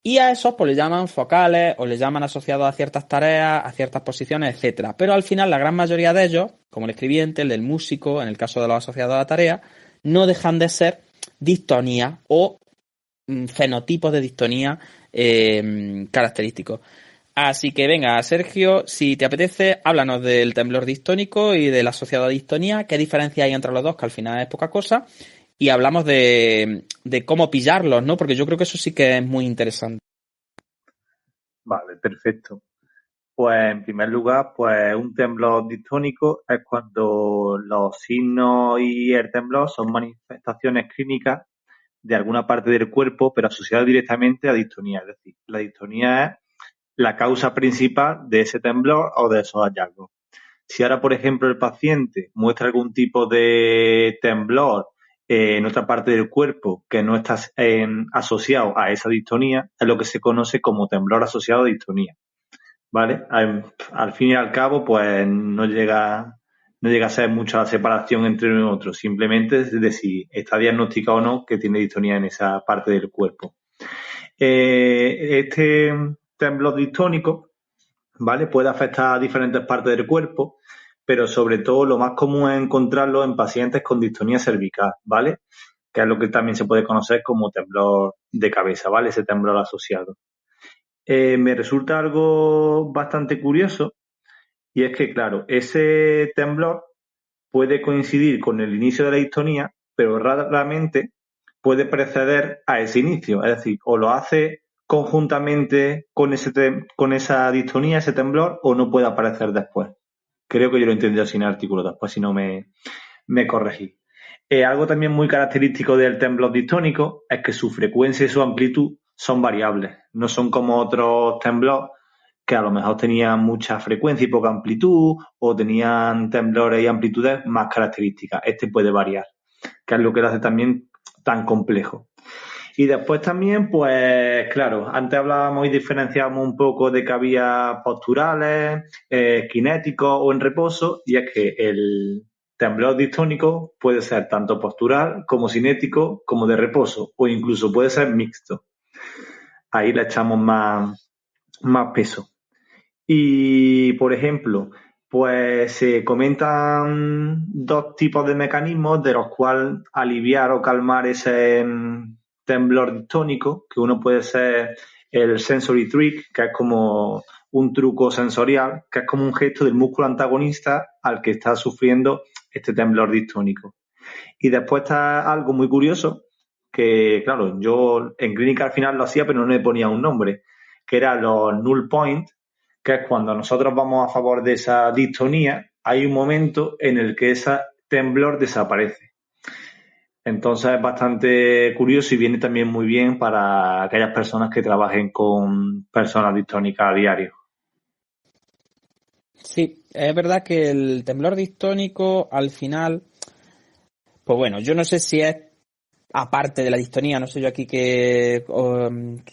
y a esos pues le llaman focales o le llaman asociados a ciertas tareas, a ciertas posiciones, etcétera. Pero al final la gran mayoría de ellos, como el escribiente, el del músico, en el caso de los asociados a la tarea, no dejan de ser distonía o fenotipos de distonía característicos. Así que venga, Sergio, si te apetece, háblanos del temblor distónico y del asociado a distonía, qué diferencia hay entre los dos, que al final es poca cosa, y hablamos de cómo pillarlos, ¿no? Porque yo creo que eso sí que es muy interesante. Vale, perfecto. Pues en primer lugar, pues un temblor distónico es cuando los signos y el temblor son manifestaciones clínicas de alguna parte del cuerpo, pero asociadas directamente a distonía. Es decir, la distonía es la causa principal de ese temblor o de esos hallazgos. Si ahora, por ejemplo, el paciente muestra algún tipo de temblor en otra parte del cuerpo que no está asociado a esa distonía, es lo que se conoce como temblor asociado a distonía. ¿Vale? Al fin y al cabo, pues no llega a ser mucha la separación entre uno y otro, simplemente es de si está diagnosticado o no que tiene distonía en esa parte del cuerpo. Este temblor distónico, ¿vale? Puede afectar a diferentes partes del cuerpo, pero sobre todo lo más común es encontrarlo en pacientes con distonía cervical, ¿vale? Que es lo que también se puede conocer como temblor de cabeza, ¿vale? Ese temblor asociado. Me resulta algo bastante curioso, y es que, claro, ese temblor puede coincidir con el inicio de la distonía, pero raramente puede preceder a ese inicio. Es decir, o lo hace conjuntamente con con esa distonía, ese temblor, o no puede aparecer después. Creo que yo lo he entendido así en el artículo, después si no me corregí. Algo también muy característico del temblor distónico es que su frecuencia y su amplitud son variables. No son como otros temblores que a lo mejor tenían mucha frecuencia y poca amplitud, o tenían temblores y amplitudes más características. Este puede variar, que es lo que lo hace también tan complejo. Y después también, pues claro, antes hablábamos y diferenciábamos un poco de que había posturales, cinéticos o en reposo, y es que el temblor distónico puede ser tanto postural como cinético como de reposo, o incluso puede ser mixto. Ahí le echamos más peso. Y, por ejemplo, pues se comentan dos tipos de mecanismos de los cuales aliviar o calmar ese temblor distónico, que uno puede ser el sensory trick, que es como un truco sensorial, que es como un gesto del músculo antagonista al que está sufriendo este temblor distónico. Y después está algo muy curioso, que claro, yo en clínica al final lo hacía, pero no le ponía un nombre, que eran los null point, que es cuando nosotros vamos a favor de esa distonía, hay un momento en el que ese temblor desaparece. Entonces es bastante curioso y viene también muy bien para aquellas personas que trabajen con personas distónicas a diario. Sí, es verdad que el temblor distónico al final, pues bueno, yo no sé si es aparte de la distonía, no sé yo aquí qué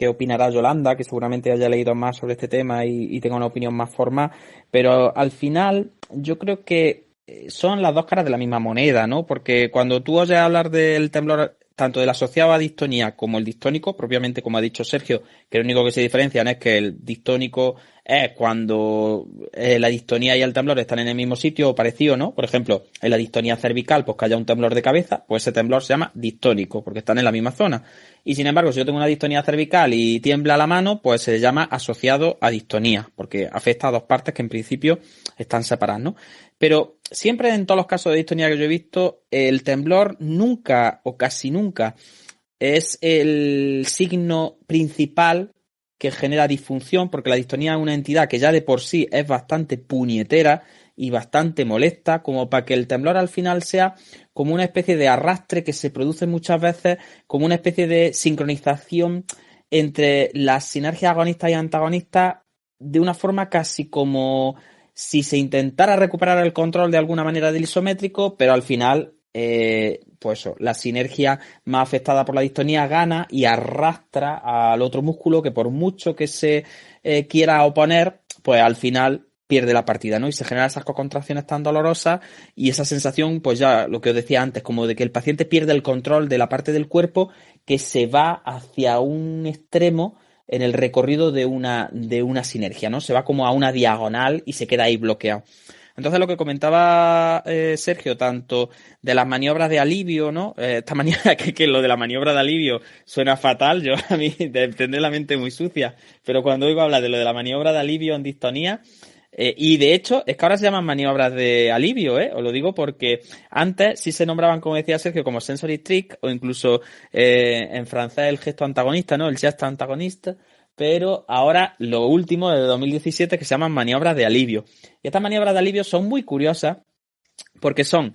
opinará Yolanda, que seguramente haya leído más sobre este tema y tenga una opinión más formal, pero al final yo creo que son las dos caras de la misma moneda, ¿no? Porque cuando tú oyes hablar del temblor, tanto del asociado a distonía como el distónico, propiamente como ha dicho Sergio, que lo único que se diferencian es que el distónico es cuando la distonía y el temblor están en el mismo sitio o parecido, ¿no? Por ejemplo, en la distonía cervical, pues que haya un temblor de cabeza, pues ese temblor se llama distónico, porque están en la misma zona. Y sin embargo, si yo tengo una distonía cervical y tiembla la mano, pues se llama asociado a distonía, porque afecta a dos partes que en principio están separadas, ¿no? Pero siempre en todos los casos de distonía que yo he visto, el temblor nunca o casi nunca es el signo principal que genera disfunción, porque la distonía es una entidad que ya de por sí es bastante puñetera y bastante molesta, como para que el temblor al final sea como una especie de arrastre que se produce muchas veces, como una especie de sincronización entre las sinergias agonistas y antagonistas, de una forma casi como si se intentara recuperar el control de alguna manera del isométrico, pero al final pues eso, la sinergia más afectada por la distonía gana y arrastra al otro músculo que por mucho que se quiera oponer, pues al final pierde la partida, ¿no? Y se generan esas contracciones tan dolorosas y esa sensación, pues ya lo que os decía antes, como de que el paciente pierde el control de la parte del cuerpo que se va hacia un extremo en el recorrido de una sinergia, ¿no? Se va como a una diagonal y se queda ahí bloqueado. Entonces lo que comentaba Sergio, tanto de las maniobras de alivio, ¿no? Esta maniobra que lo de la maniobra de alivio suena fatal, yo a mí tendré la mente muy sucia, pero cuando oigo hablar de lo de la maniobra de alivio en distonía, y de hecho es que ahora se llaman maniobras de alivio, os lo digo porque antes sí se nombraban, como decía Sergio, como sensory trick o incluso en francés el gesto antagonista, ¿no? El geste antagonista. Pero ahora lo último de 2017 que se llaman maniobras de alivio. Y estas maniobras de alivio son muy curiosas porque son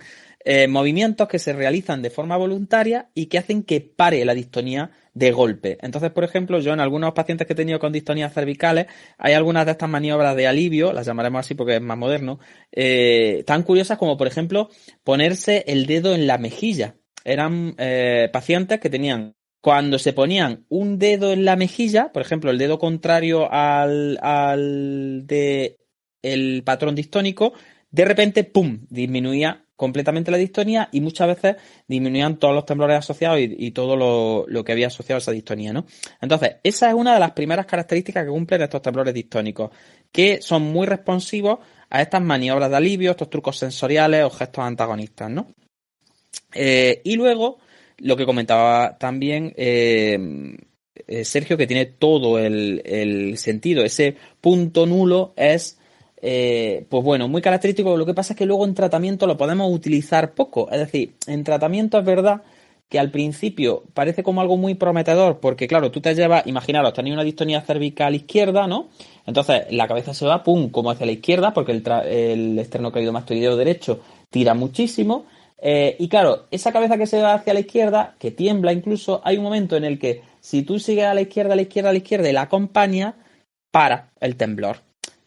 movimientos que se realizan de forma voluntaria y que hacen que pare la distonía de golpe. Entonces, por ejemplo, yo en algunos pacientes que he tenido con distonías cervicales, hay algunas de estas maniobras de alivio, las llamaremos así porque es más moderno, tan curiosas como, por ejemplo, ponerse el dedo en la mejilla. Eran pacientes que tenían, cuando se ponían un dedo en la mejilla, por ejemplo, el dedo contrario al de el patrón distónico, de repente, ¡pum!, disminuía completamente la distonía y muchas veces disminuían todos los temblores asociados y todo lo que había asociado a esa distonía, ¿no? Entonces, esa es una de las primeras características que cumplen estos temblores distónicos, que son muy responsivos a estas maniobras de alivio, estos trucos sensoriales o gestos antagonistas, ¿no? Y luego, lo que comentaba también Sergio, que tiene todo el sentido, ese punto nulo es pues bueno, muy característico. Lo que pasa es que luego en tratamiento lo podemos utilizar poco. Es decir, en tratamiento es verdad que al principio parece como algo muy prometedor, porque claro, tú te llevas, imaginaros, tenéis una distonía cervical izquierda, ¿no? Entonces la cabeza se va, pum, como hacia la izquierda, porque el esternocleidomastoideo derecho tira muchísimo. Y claro, esa cabeza que se va hacia la izquierda, que tiembla incluso, hay un momento en el que si tú sigues a la izquierda, a la izquierda, a la izquierda y la acompañas, para el temblor.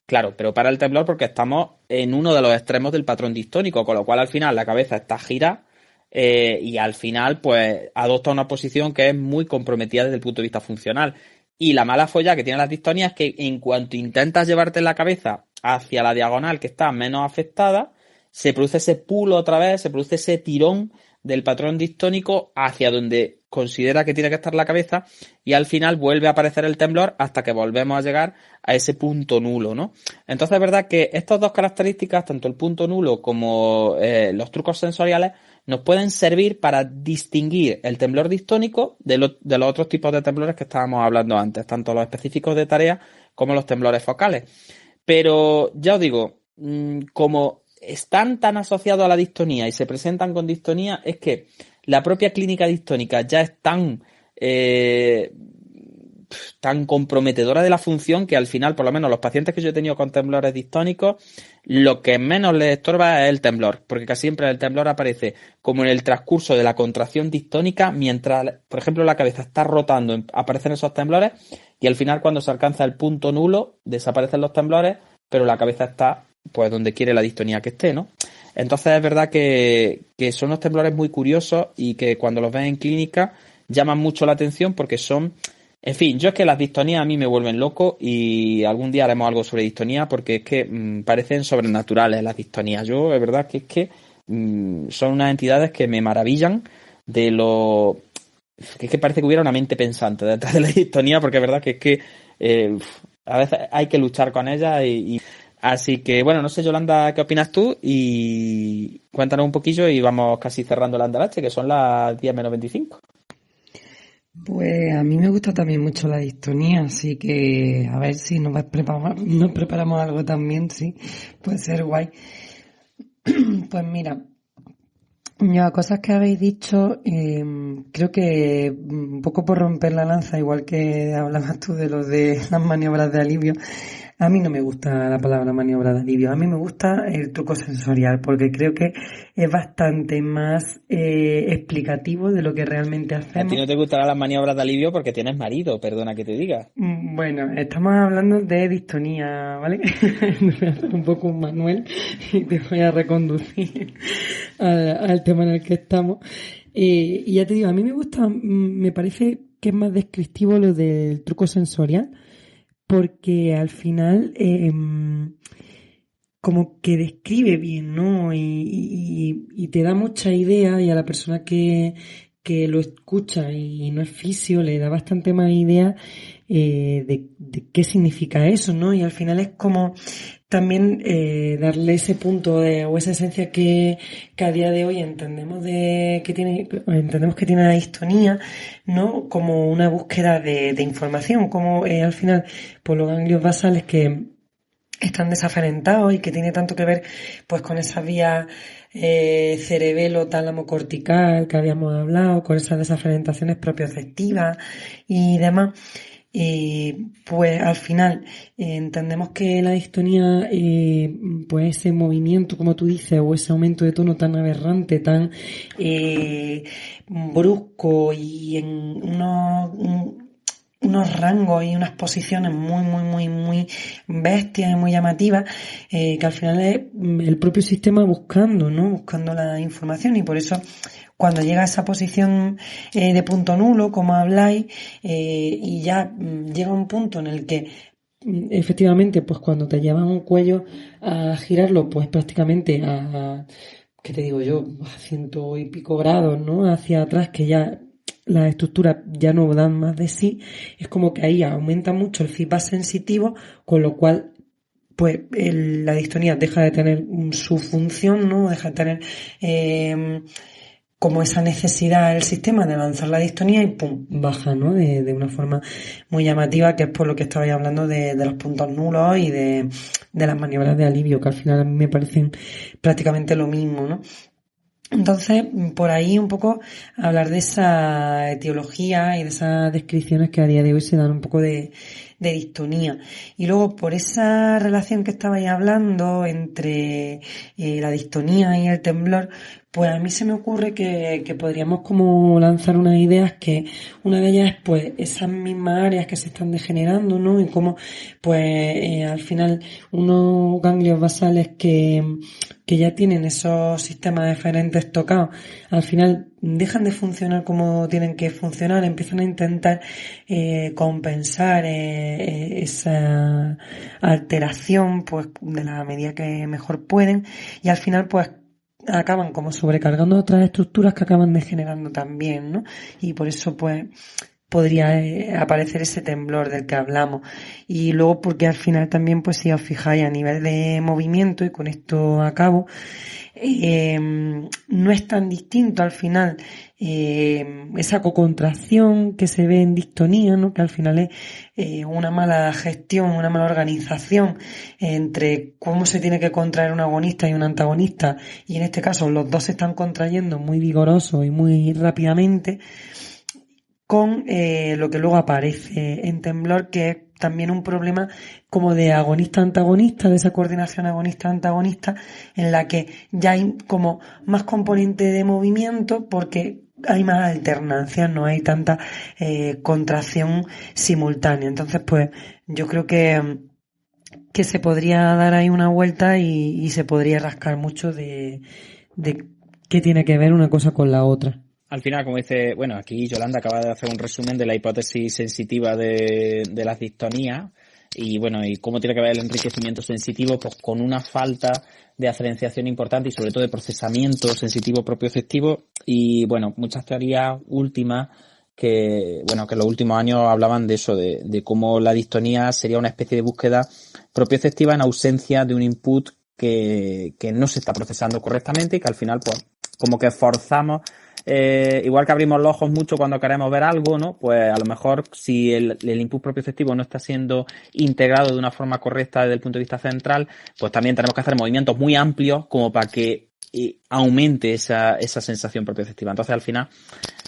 Claro, pero para el temblor porque estamos en uno de los extremos del patrón distónico, con lo cual al final la cabeza está girada y al final pues adopta una posición que es muy comprometida desde el punto de vista funcional. Y la mala folla que tienen las distonías es que en cuanto intentas llevarte la cabeza hacia la diagonal que está menos afectada, se produce ese pulo otra vez, se produce ese tirón del patrón distónico hacia donde considera que tiene que estar la cabeza y al final vuelve a aparecer el temblor hasta que volvemos a llegar a ese punto nulo, ¿no? Entonces es verdad que estas dos características, tanto el punto nulo como los trucos sensoriales, nos pueden servir para distinguir el temblor distónico de los otros tipos de temblores que estábamos hablando antes, tanto los específicos de tarea como los temblores focales. Pero ya os digo, como están tan asociados a la distonía y se presentan con distonía, es que la propia clínica distónica ya es tan comprometedora de la función que al final, por lo menos los pacientes que yo he tenido con temblores distónicos, lo que menos les estorba es el temblor, porque casi siempre el temblor aparece como en el transcurso de la contracción distónica, mientras, por ejemplo, la cabeza está rotando, aparecen esos temblores y al final cuando se alcanza el punto nulo desaparecen los temblores, pero la cabeza está pues donde quiere la distonía que esté, ¿no? Entonces es verdad que son unos temblores muy curiosos y que cuando los ves en clínica llaman mucho la atención porque son... En fin, yo es que las distonías a mí me vuelven loco y algún día haremos algo sobre distonía porque es que parecen sobrenaturales las distonías. Yo, es verdad que es que son unas entidades que me maravillan de lo... Es que parece que hubiera una mente pensante detrás de la distonía porque es verdad que es que a veces hay que luchar con ellas y así que, bueno, no sé, Yolanda, ¿qué opinas tú? Y cuéntanos un poquillo y vamos casi cerrando el andalache, que son las 10 menos 25. Pues a mí me gusta también mucho la distonía, así que a ver si nos preparamos algo también, sí, puede ser guay. Pues mira, ya, cosas que habéis dicho, creo que un poco por romper la lanza, igual que hablabas tú de los de las maniobras de alivio, a mí no me gusta la palabra maniobra de alivio, a mí me gusta el truco sensorial, porque creo que es bastante más explicativo de lo que realmente hacemos. A ti no te gustarán las maniobras de alivio porque tienes marido, perdona que te diga. Bueno, estamos hablando de distonía, ¿vale? Voy a hacer un poco un manual y te voy a reconducir al tema en el que estamos. Y ya te digo, a mí me gusta, me parece que es más descriptivo lo del truco sensorial, porque al final como que describe bien, ¿no? Y te da mucha idea y a la persona que lo escucha y no es fisio le da bastante más idea de qué significa eso, ¿no? Y al final es como también darle ese punto o esa esencia que a día de hoy entendemos que tiene la distonía, ¿no? Como una búsqueda de información, como al final pues los ganglios basales que están desaferentados y que tiene tanto que ver pues con esa vía cerebelo tálamo cortical que habíamos hablado, con esas desaferentaciones propioceptivas y demás. Pues al final entendemos que la distonía, pues ese movimiento, como tú dices, o ese aumento de tono tan aberrante, tan brusco y en unos rangos y unas posiciones muy bestias y muy llamativas, que al final es el propio sistema buscando la información, y por eso cuando llega a esa posición de punto nulo, como habláis, y ya llega un punto en el que efectivamente, pues cuando te llevan un cuello a girarlo, pues prácticamente ¿qué te digo yo? A 100 y pico grados, ¿no? Hacia atrás, que ya las estructuras ya no dan más de sí, es como que ahí aumenta mucho el feedback sensitivo, con lo cual pues la distonía deja de tener su función, ¿no? Deja de tener como esa necesidad del sistema de lanzar la distonía y pum, baja, ¿no? De una forma muy llamativa, que es por lo que estabais hablando de los puntos nulos y de las maniobras de alivio, que al final a mí me parecen prácticamente lo mismo, ¿no? Entonces, por ahí un poco hablar de esa etiología y de esas descripciones que a día de hoy se dan un poco de distonía. Y luego, por esa relación que estabais hablando entre la distonía y el temblor, pues a mí se me ocurre que podríamos como lanzar unas ideas que una de ellas es pues esas mismas áreas que se están degenerando, ¿no? Y cómo pues al final unos ganglios basales que ya tienen esos sistemas deferentes tocados, al final dejan de funcionar como tienen que funcionar, empiezan a intentar compensar esa alteración pues de la medida que mejor pueden, y al final pues acaban como sobrecargando otras estructuras que acaban degenerando también, ¿no? Y por eso pues podría aparecer ese temblor del que hablamos. Y luego porque al final también, pues si os fijáis a nivel de movimiento, y con esto acabo, no es tan distinto al final esa cocontracción que se ve en distonía, ¿no? Que al final es una mala gestión, una mala organización entre cómo se tiene que contraer un agonista y un antagonista, y en este caso los dos se están contrayendo muy vigoroso y muy rápidamente, con lo que luego aparece en temblor, que es también un problema como de agonista-antagonista, de esa coordinación agonista-antagonista, en la que ya hay como más componente de movimiento porque hay más alternancia, no hay tanta contracción simultánea. Entonces, pues yo creo que se podría dar ahí una vuelta y se podría rascar mucho de qué tiene que ver una cosa con la otra. Al final, como dice, bueno, aquí Yolanda acaba de hacer un resumen de la hipótesis sensitiva de las distonías y bueno, y cómo tiene que ver el enriquecimiento sensitivo pues con una falta de aferenciación importante y sobre todo de procesamiento sensitivo propioceptivo, y bueno, muchas teorías últimas que, bueno, que en los últimos años hablaban de eso, de cómo la distonía sería una especie de búsqueda propioceptiva en ausencia de un input que no se está procesando correctamente y que al final pues como que forzamos. Igual que abrimos los ojos mucho cuando queremos ver algo, ¿no? Pues a lo mejor si el input propioceptivo no está siendo integrado de una forma correcta desde el punto de vista central, pues también tenemos que hacer movimientos muy amplios como para que aumente esa sensación propioceptiva. Entonces al final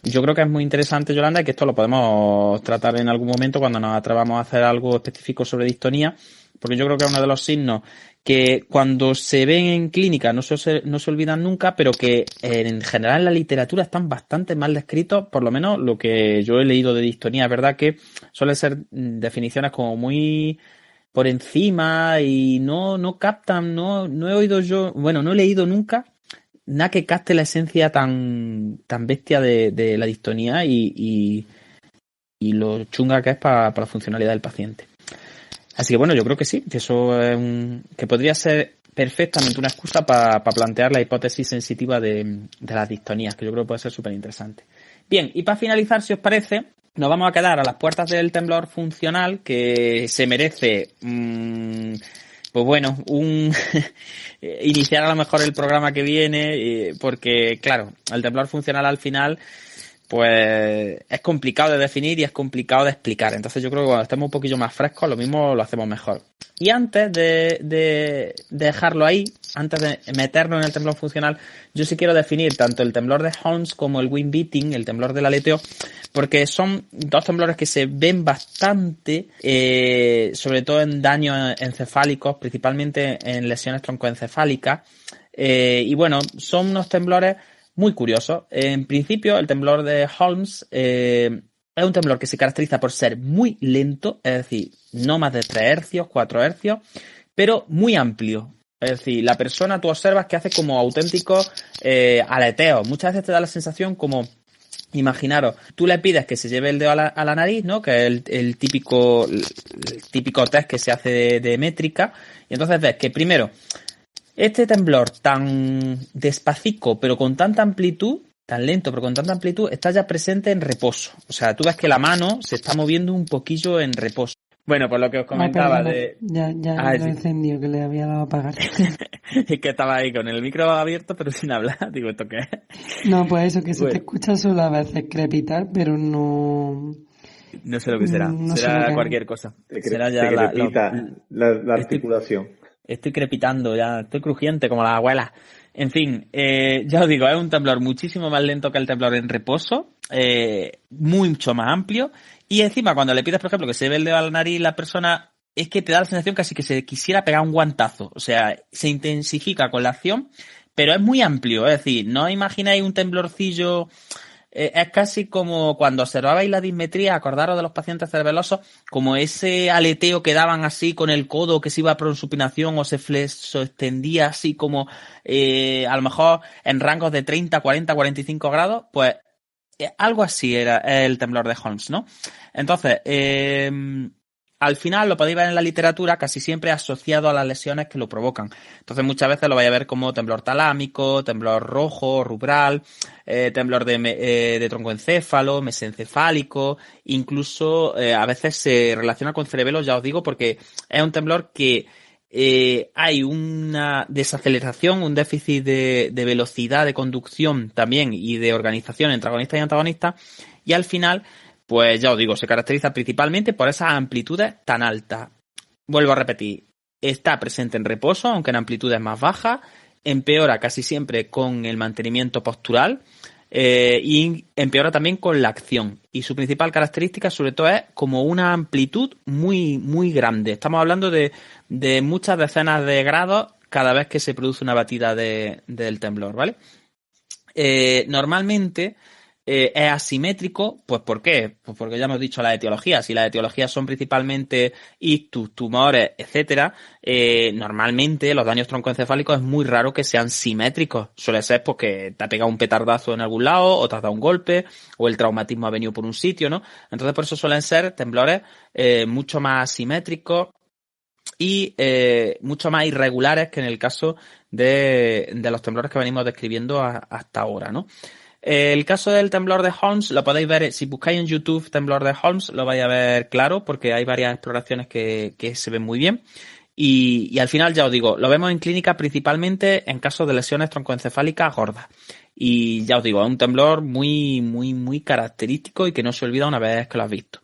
yo creo que es muy interesante, Yolanda, y que esto lo podemos tratar en algún momento cuando nos atrevamos a hacer algo específico sobre distonía, porque yo creo que es uno de los signos que cuando se ven en clínica no se olvidan nunca, pero que en general en la literatura están bastante mal descritos, por lo menos lo que yo he leído de distonía. Es verdad que suelen ser definiciones como muy por encima y no captan, no he oído yo, bueno, no he leído nunca nada que capte la esencia tan bestia de la distonía y lo chunga que es para la funcionalidad del paciente. Así que bueno, yo creo que sí, que eso es que podría ser perfectamente una excusa para plantear la hipótesis sensitiva de las distonías, que yo creo que puede ser súper interesante. Bien, y para finalizar, si os parece, nos vamos a quedar a las puertas del temblor funcional, que se merece, pues bueno, iniciar a lo mejor el programa que viene, porque claro, el temblor funcional al final pues es complicado de definir y es complicado de explicar. Entonces yo creo que cuando estemos un poquillo más frescos, lo mismo lo hacemos mejor. Y antes de dejarlo ahí, antes de meternos en el temblor funcional, yo sí quiero definir tanto el temblor de Holmes como el wind beating, el temblor del aleteo, porque son dos temblores que se ven bastante, sobre todo en daños encefálicos, principalmente en lesiones troncoencefálicas. Y bueno, son unos temblores muy curioso. En principio, el temblor de Holmes es un temblor que se caracteriza por ser muy lento, es decir, no más de 3 hercios, 4 hercios, pero muy amplio. Es decir, la persona tú observas que hace como auténticos aleteos. Muchas veces te da la sensación como, imaginaros, tú le pides que se lleve el dedo a la nariz, ¿no? Que es el típico test que se hace de métrica. Y entonces ves que primero, este temblor tan despacito, pero con tanta amplitud, tan lento, pero con tanta amplitud, está ya presente en reposo. O sea, tú ves que la mano se está moviendo un poquillo en reposo. Bueno, pues lo que os comentaba Ya lo he encendido, que le había dado a apagar. Es que estaba ahí con el micro abierto, pero sin hablar. Digo, ¿esto qué es? No, pues eso, que se te escucha solo a veces crepitar, pero no... No sé lo que será. No será sé cualquier cosa. Será ya la articulación. Estoy crepitando ya, estoy crujiente como la abuela. En fin, ya os digo, es un temblor muchísimo más lento que el temblor en reposo, mucho más amplio, y encima cuando le pides, por ejemplo, que se ve el dedo a la nariz, la persona es que te da la sensación casi que se quisiera pegar un guantazo, o sea, se intensifica con la acción, pero es muy amplio, es decir, no os imagináis un temblorcillo. Es casi como cuando observabais la dismetría, acordaros de los pacientes cerebelosos, como ese aleteo que daban así con el codo que se iba por supinación o se extendía así como a lo mejor en rangos de 30, 40, 45 grados, pues algo así era el temblor de Holmes, ¿no? Entonces, al final lo podéis ver en la literatura casi siempre asociado a las lesiones que lo provocan. Entonces muchas veces lo vais a ver como temblor talámico, temblor rojo, rubral, temblor de troncoencéfalo, mesencefálico, incluso a veces se relaciona con cerebelo, ya os digo, porque es un temblor que hay una desaceleración, un déficit de velocidad de conducción también y de organización entre agonistas y antagonistas, y al final pues ya os digo, se caracteriza principalmente por esas amplitudes tan altas. Vuelvo a repetir, está presente en reposo, aunque en amplitudes más bajas, empeora casi siempre con el mantenimiento postural y empeora también con la acción. Y su principal característica sobre todo es como una amplitud muy, muy grande. Estamos hablando de muchas decenas de grados cada vez que se produce una batida del temblor, ¿vale? Normalmente es asimétrico, pues ¿por qué? Pues porque ya hemos dicho las etiologías. Si las etiologías son principalmente ictus, tumores, etcétera, normalmente los daños troncoencefálicos es muy raro que sean simétricos. Suele ser porque te ha pegado un petardazo en algún lado, o te has dado un golpe, o el traumatismo ha venido por un sitio, ¿no? Entonces por eso suelen ser temblores mucho más asimétricos y mucho más irregulares que en el caso de los temblores que venimos describiendo hasta ahora, ¿no? El caso del temblor de Holmes lo podéis ver, si buscáis en YouTube temblor de Holmes, lo vais a ver claro, porque hay varias exploraciones que se ven muy bien. Y al final, ya os digo, lo vemos en clínica principalmente en casos de lesiones troncoencefálicas gordas. Y ya os digo, es un temblor muy, muy, muy característico y que no se olvida una vez que lo has visto.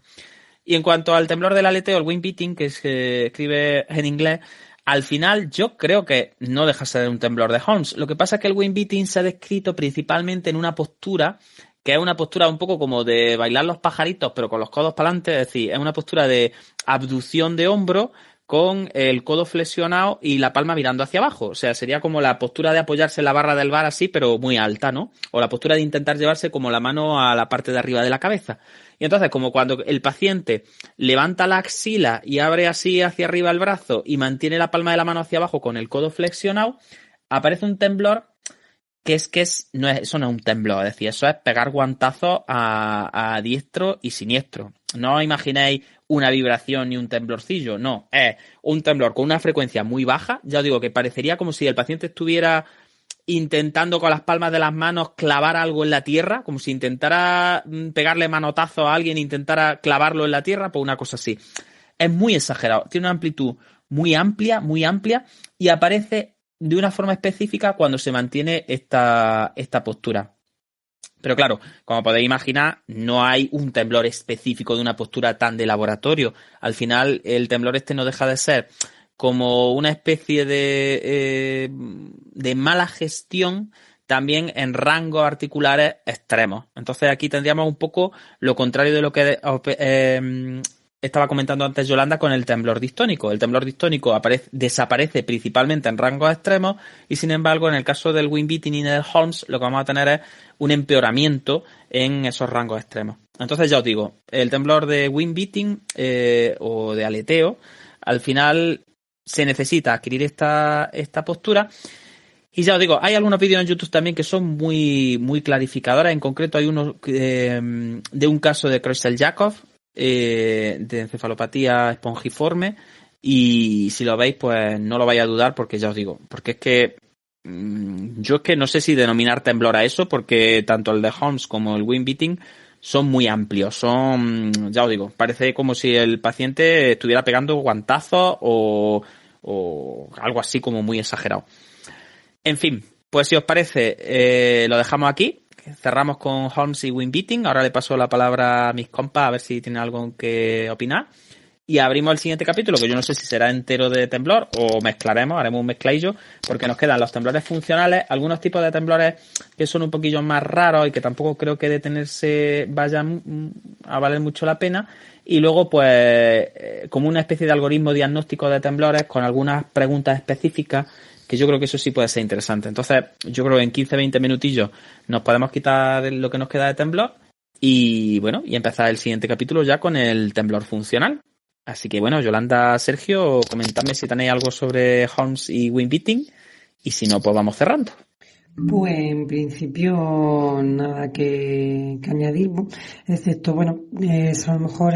Y en cuanto al temblor del aleteo, el wind beating, que se escribe en inglés, al final yo creo que no deja de ser un temblor de Holmes. Lo que pasa es que el wind beating se ha descrito principalmente en una postura, que es una postura un poco como de bailar los pajaritos, pero con los codos para adelante, es decir, es una postura de abducción de hombro con el codo flexionado y la palma mirando hacia abajo. O sea, sería como la postura de apoyarse en la barra del bar así, pero muy alta, ¿no? O la postura de intentar llevarse como la mano a la parte de arriba de la cabeza. Y entonces, como cuando el paciente levanta la axila y abre así hacia arriba el brazo y mantiene la palma de la mano hacia abajo con el codo flexionado, aparece un temblor eso no es un temblor, es decir, eso es pegar guantazos a diestro y siniestro. No os imaginéis una vibración ni un temblorcillo, no, es un temblor con una frecuencia muy baja. Ya os digo que parecería como si el paciente estuviera intentando con las palmas de las manos clavar algo en la tierra, como si intentara pegarle manotazo a alguien e intentara clavarlo en la tierra, pues una cosa así. Es muy exagerado, tiene una amplitud muy amplia, y aparece de una forma específica cuando se mantiene esta postura. Pero claro, como podéis imaginar, no hay un temblor específico de una postura tan de laboratorio. Al final, el temblor no deja de ser como una especie de mala gestión también en rangos articulares extremos. Entonces aquí tendríamos un poco lo contrario de lo que estaba comentando antes Yolanda con el temblor distónico. El temblor distónico desaparece principalmente en rangos extremos y sin embargo en el caso del wind beating y del Holmes lo que vamos a tener es un empeoramiento en esos rangos extremos. Entonces ya os digo, el temblor de wind beating o de aleteo, al final se necesita adquirir esta postura. Y ya os digo, hay algunos vídeos en YouTube también que son muy, muy clarificadores. En concreto hay uno de un caso de Kreutzfeldt-Jakob, de encefalopatía espongiforme, y si lo veis pues no lo vais a dudar porque ya os digo, porque es que yo es que no sé si denominar temblor a eso, porque tanto el de Holmes como el wind beating son muy amplios, ya os digo, parece como si el paciente estuviera pegando guantazos o algo así como muy exagerado. En fin, pues si os parece lo dejamos aquí. Cerramos con Holmes y wind beating. Ahora le paso la palabra a mis compas a ver si tienen algo que opinar. y abrimos el siguiente capítulo, que yo no sé si será entero de temblor o mezclaremos, haremos un mezcladillo, porque nos quedan los temblores funcionales, algunos tipos de temblores que son un poquillo más raros y que tampoco creo que detenerse vayan a valer mucho la pena, y luego pues como una especie de algoritmo diagnóstico de temblores con algunas preguntas específicas, que yo creo que eso sí puede ser interesante. Entonces yo creo que en 15-20 minutillos nos podemos quitar lo que nos queda de temblor y bueno, y empezar el siguiente capítulo ya con el temblor funcional. Así que bueno, Yolanda, Sergio, comentadme si tenéis algo sobre Holmes y wind beating, y si no, pues vamos cerrando. Pues en principio nada que añadir, excepto, bueno, eso a lo mejor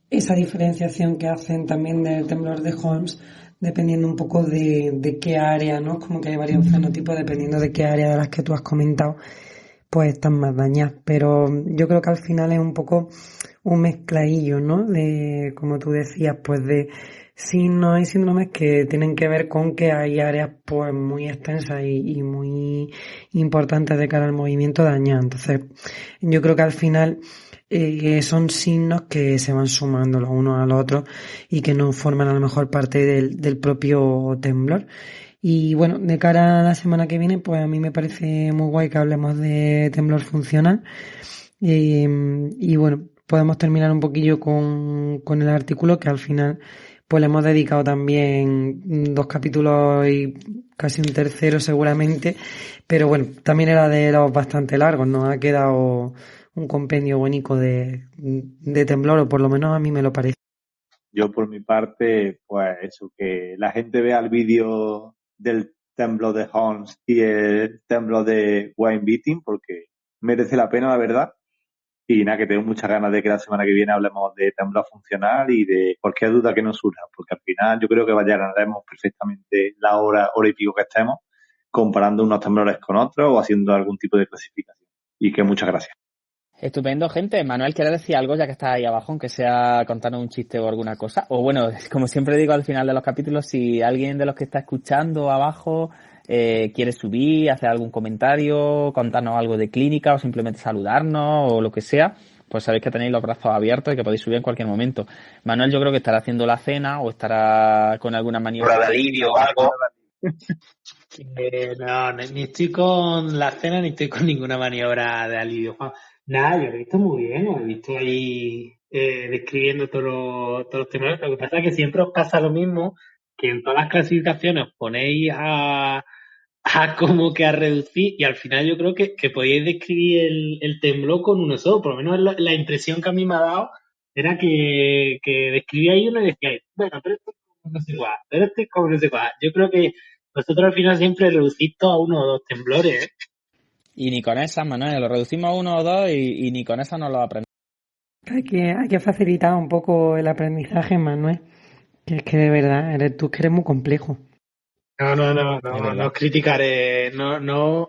esa diferenciación que hacen también del temblor de Holmes, dependiendo un poco de qué área, ¿no? Como que hay varios fenotipos dependiendo de qué área de las que tú has comentado, pues están más dañadas. Pero yo creo que al final es un poco un mezcladillo, ¿no? De, como tú decías, pues de signos y síndromes que tienen que ver con que hay áreas pues muy extensas y muy importantes de cara al movimiento dañadas. Entonces, yo creo que al final son signos que se van sumando los unos a los otros y que no forman a lo mejor parte del propio temblor. Y bueno, de cara a la semana que viene, pues a mí me parece muy guay que hablemos de temblor funcional. Y bueno, podemos terminar un poquillo con el artículo, que al final pues le hemos dedicado también 2 capítulos y casi un tercero seguramente, pero bueno, también era de los bastante largos, nos ha quedado un compendio bonito de temblor, o por lo menos a mí me lo parece. Yo por mi parte, pues eso, que la gente vea el vídeo del temblor de Holmes y el temblor de wind beating, porque merece la pena, la verdad. Y nada, que tengo muchas ganas de que la semana que viene hablemos de temblor funcional y de cualquier duda que nos surja, porque al final yo creo que vallaremos perfectamente la hora y pico que estemos, comparando unos temblores con otros o haciendo algún tipo de clasificación. Y que muchas gracias. Estupendo, gente. Manuel, ¿quieres decir algo ya que estás ahí abajo, aunque sea contarnos un chiste o alguna cosa? O bueno, como siempre digo al final de los capítulos, si alguien de los que está escuchando abajo quiere subir, hacer algún comentario, contarnos algo de clínica o simplemente saludarnos o lo que sea, pues sabéis que tenéis los brazos abiertos y que podéis subir en cualquier momento. Manuel yo creo que estará haciendo la cena o estará con alguna maniobra de alivio o algo. No, ni estoy con la cena ni estoy con ninguna maniobra de alivio, Juan. Nada, yo lo he visto muy bien, os he visto ahí describiendo todos los temas. Lo que pasa es que siempre os pasa lo mismo, que en todas las clasificaciones os ponéis a como que a reducir, y al final yo creo que podéis describir el temblor con uno solo. Por lo menos la impresión que a mí me ha dado era que describíais uno y decíais, bueno, pero este es como no sé cuál, pero este es como no sé cuál. Yo creo que vosotros al final siempre reducís todo a uno o dos temblores, ¿eh? Y ni con esas, Manuel, lo reducimos a 1 o 2 y ni con esas no lo aprendemos. Hay que facilitar un poco el aprendizaje, Manuel, que es que de verdad, tú que eres muy complejo. No os criticaré.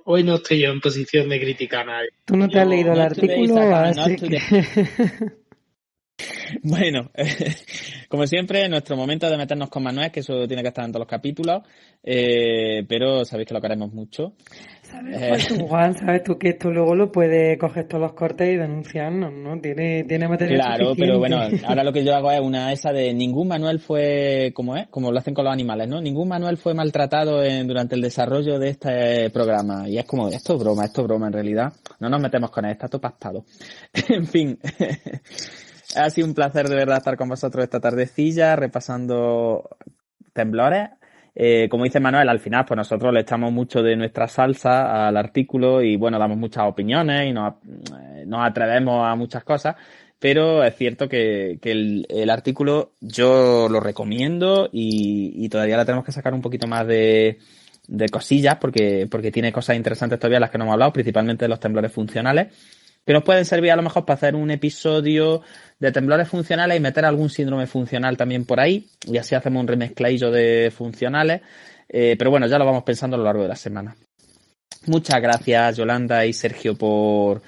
Hoy no estoy yo en posición de criticar a nadie. Tú no te has leído el artículo, así que... Bueno, como siempre, nuestro momento de meternos con Manuel, que eso tiene que estar en todos los capítulos, pero sabéis que lo queremos mucho. Pues tú, Juan, sabes tú que esto luego lo puedes coger todos los cortes y denunciarnos, ¿no? Tiene material Claro, suficiente. pero bueno, ahora lo que yo hago es una esa de ningún Manuel fue, como lo hacen con los animales, ¿no? Ningún Manuel fue maltratado durante el desarrollo de este programa. Y es como, esto es broma en realidad. No nos metemos con él, está todo pactado. En fin. Ha sido un placer de verdad estar con vosotros esta tardecilla repasando temblores. Como dice Manuel, al final pues nosotros le echamos mucho de nuestra salsa al artículo y bueno, damos muchas opiniones y nos atrevemos a muchas cosas, pero es cierto que el artículo yo lo recomiendo y todavía le tenemos que sacar un poquito más de cosillas porque tiene cosas interesantes todavía las que no hemos hablado, principalmente de los temblores funcionales, que nos pueden servir a lo mejor para hacer un episodio de temblores funcionales y meter algún síndrome funcional también por ahí, y así hacemos un remezcladillo de funcionales, pero bueno, ya lo vamos pensando a lo largo de la semana. Muchas gracias, Yolanda y Sergio, por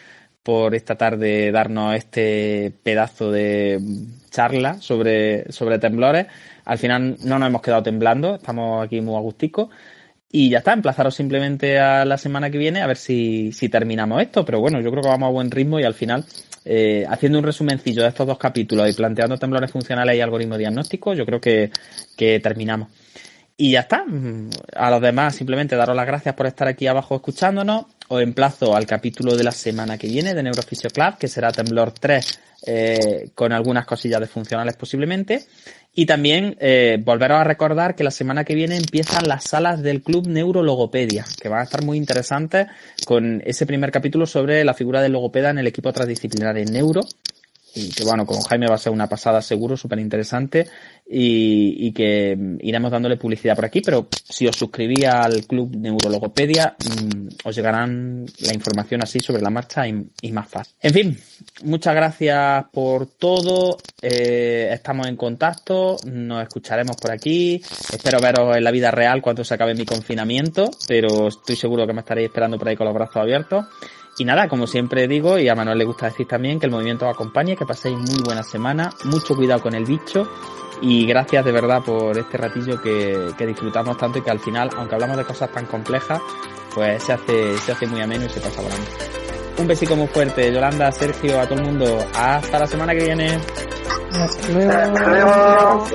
esta tarde darnos este pedazo de charla sobre temblores. Al final no nos hemos quedado temblando, estamos aquí muy agusticos. Y ya está, emplazaros simplemente a la semana que viene a ver si terminamos esto. Pero bueno, yo creo que vamos a buen ritmo y al final, haciendo un resumencillo de estos 2 capítulos y planteando temblores funcionales y algoritmos diagnósticos, yo creo que terminamos. Y ya está. A los demás simplemente daros las gracias por estar aquí abajo escuchándonos. Os emplazo al capítulo de la semana que viene de Neurofisio Club, que será Temblor 3, con algunas cosillas de funcionales posiblemente. Y también volveros a recordar que la semana que viene empiezan las salas del Club Neurologopedia, que van a estar muy interesantes con ese primer capítulo sobre la figura del logopeda en el equipo transdisciplinar en neuro. Y que bueno, con Jaime va a ser una pasada seguro, súper interesante, y que iremos dándole publicidad por aquí, pero si os suscribís al Club Neurologopedia, os llegarán la información así sobre la marcha y más fácil. En fin, muchas gracias por todo, estamos en contacto, nos escucharemos por aquí, espero veros en la vida real cuando se acabe mi confinamiento, pero estoy seguro que me estaréis esperando por ahí con los brazos abiertos. Y nada, como siempre digo, y a Manuel le gusta decir también, que el movimiento os acompañe, que paséis muy buena semana, mucho cuidado con el bicho y gracias de verdad por este ratillo que disfrutamos tanto y que al final, aunque hablamos de cosas tan complejas, pues se hace muy ameno y se pasa volando. Un besico muy fuerte, Yolanda, Sergio, a todo el mundo. Hasta la semana que viene. Hasta luego.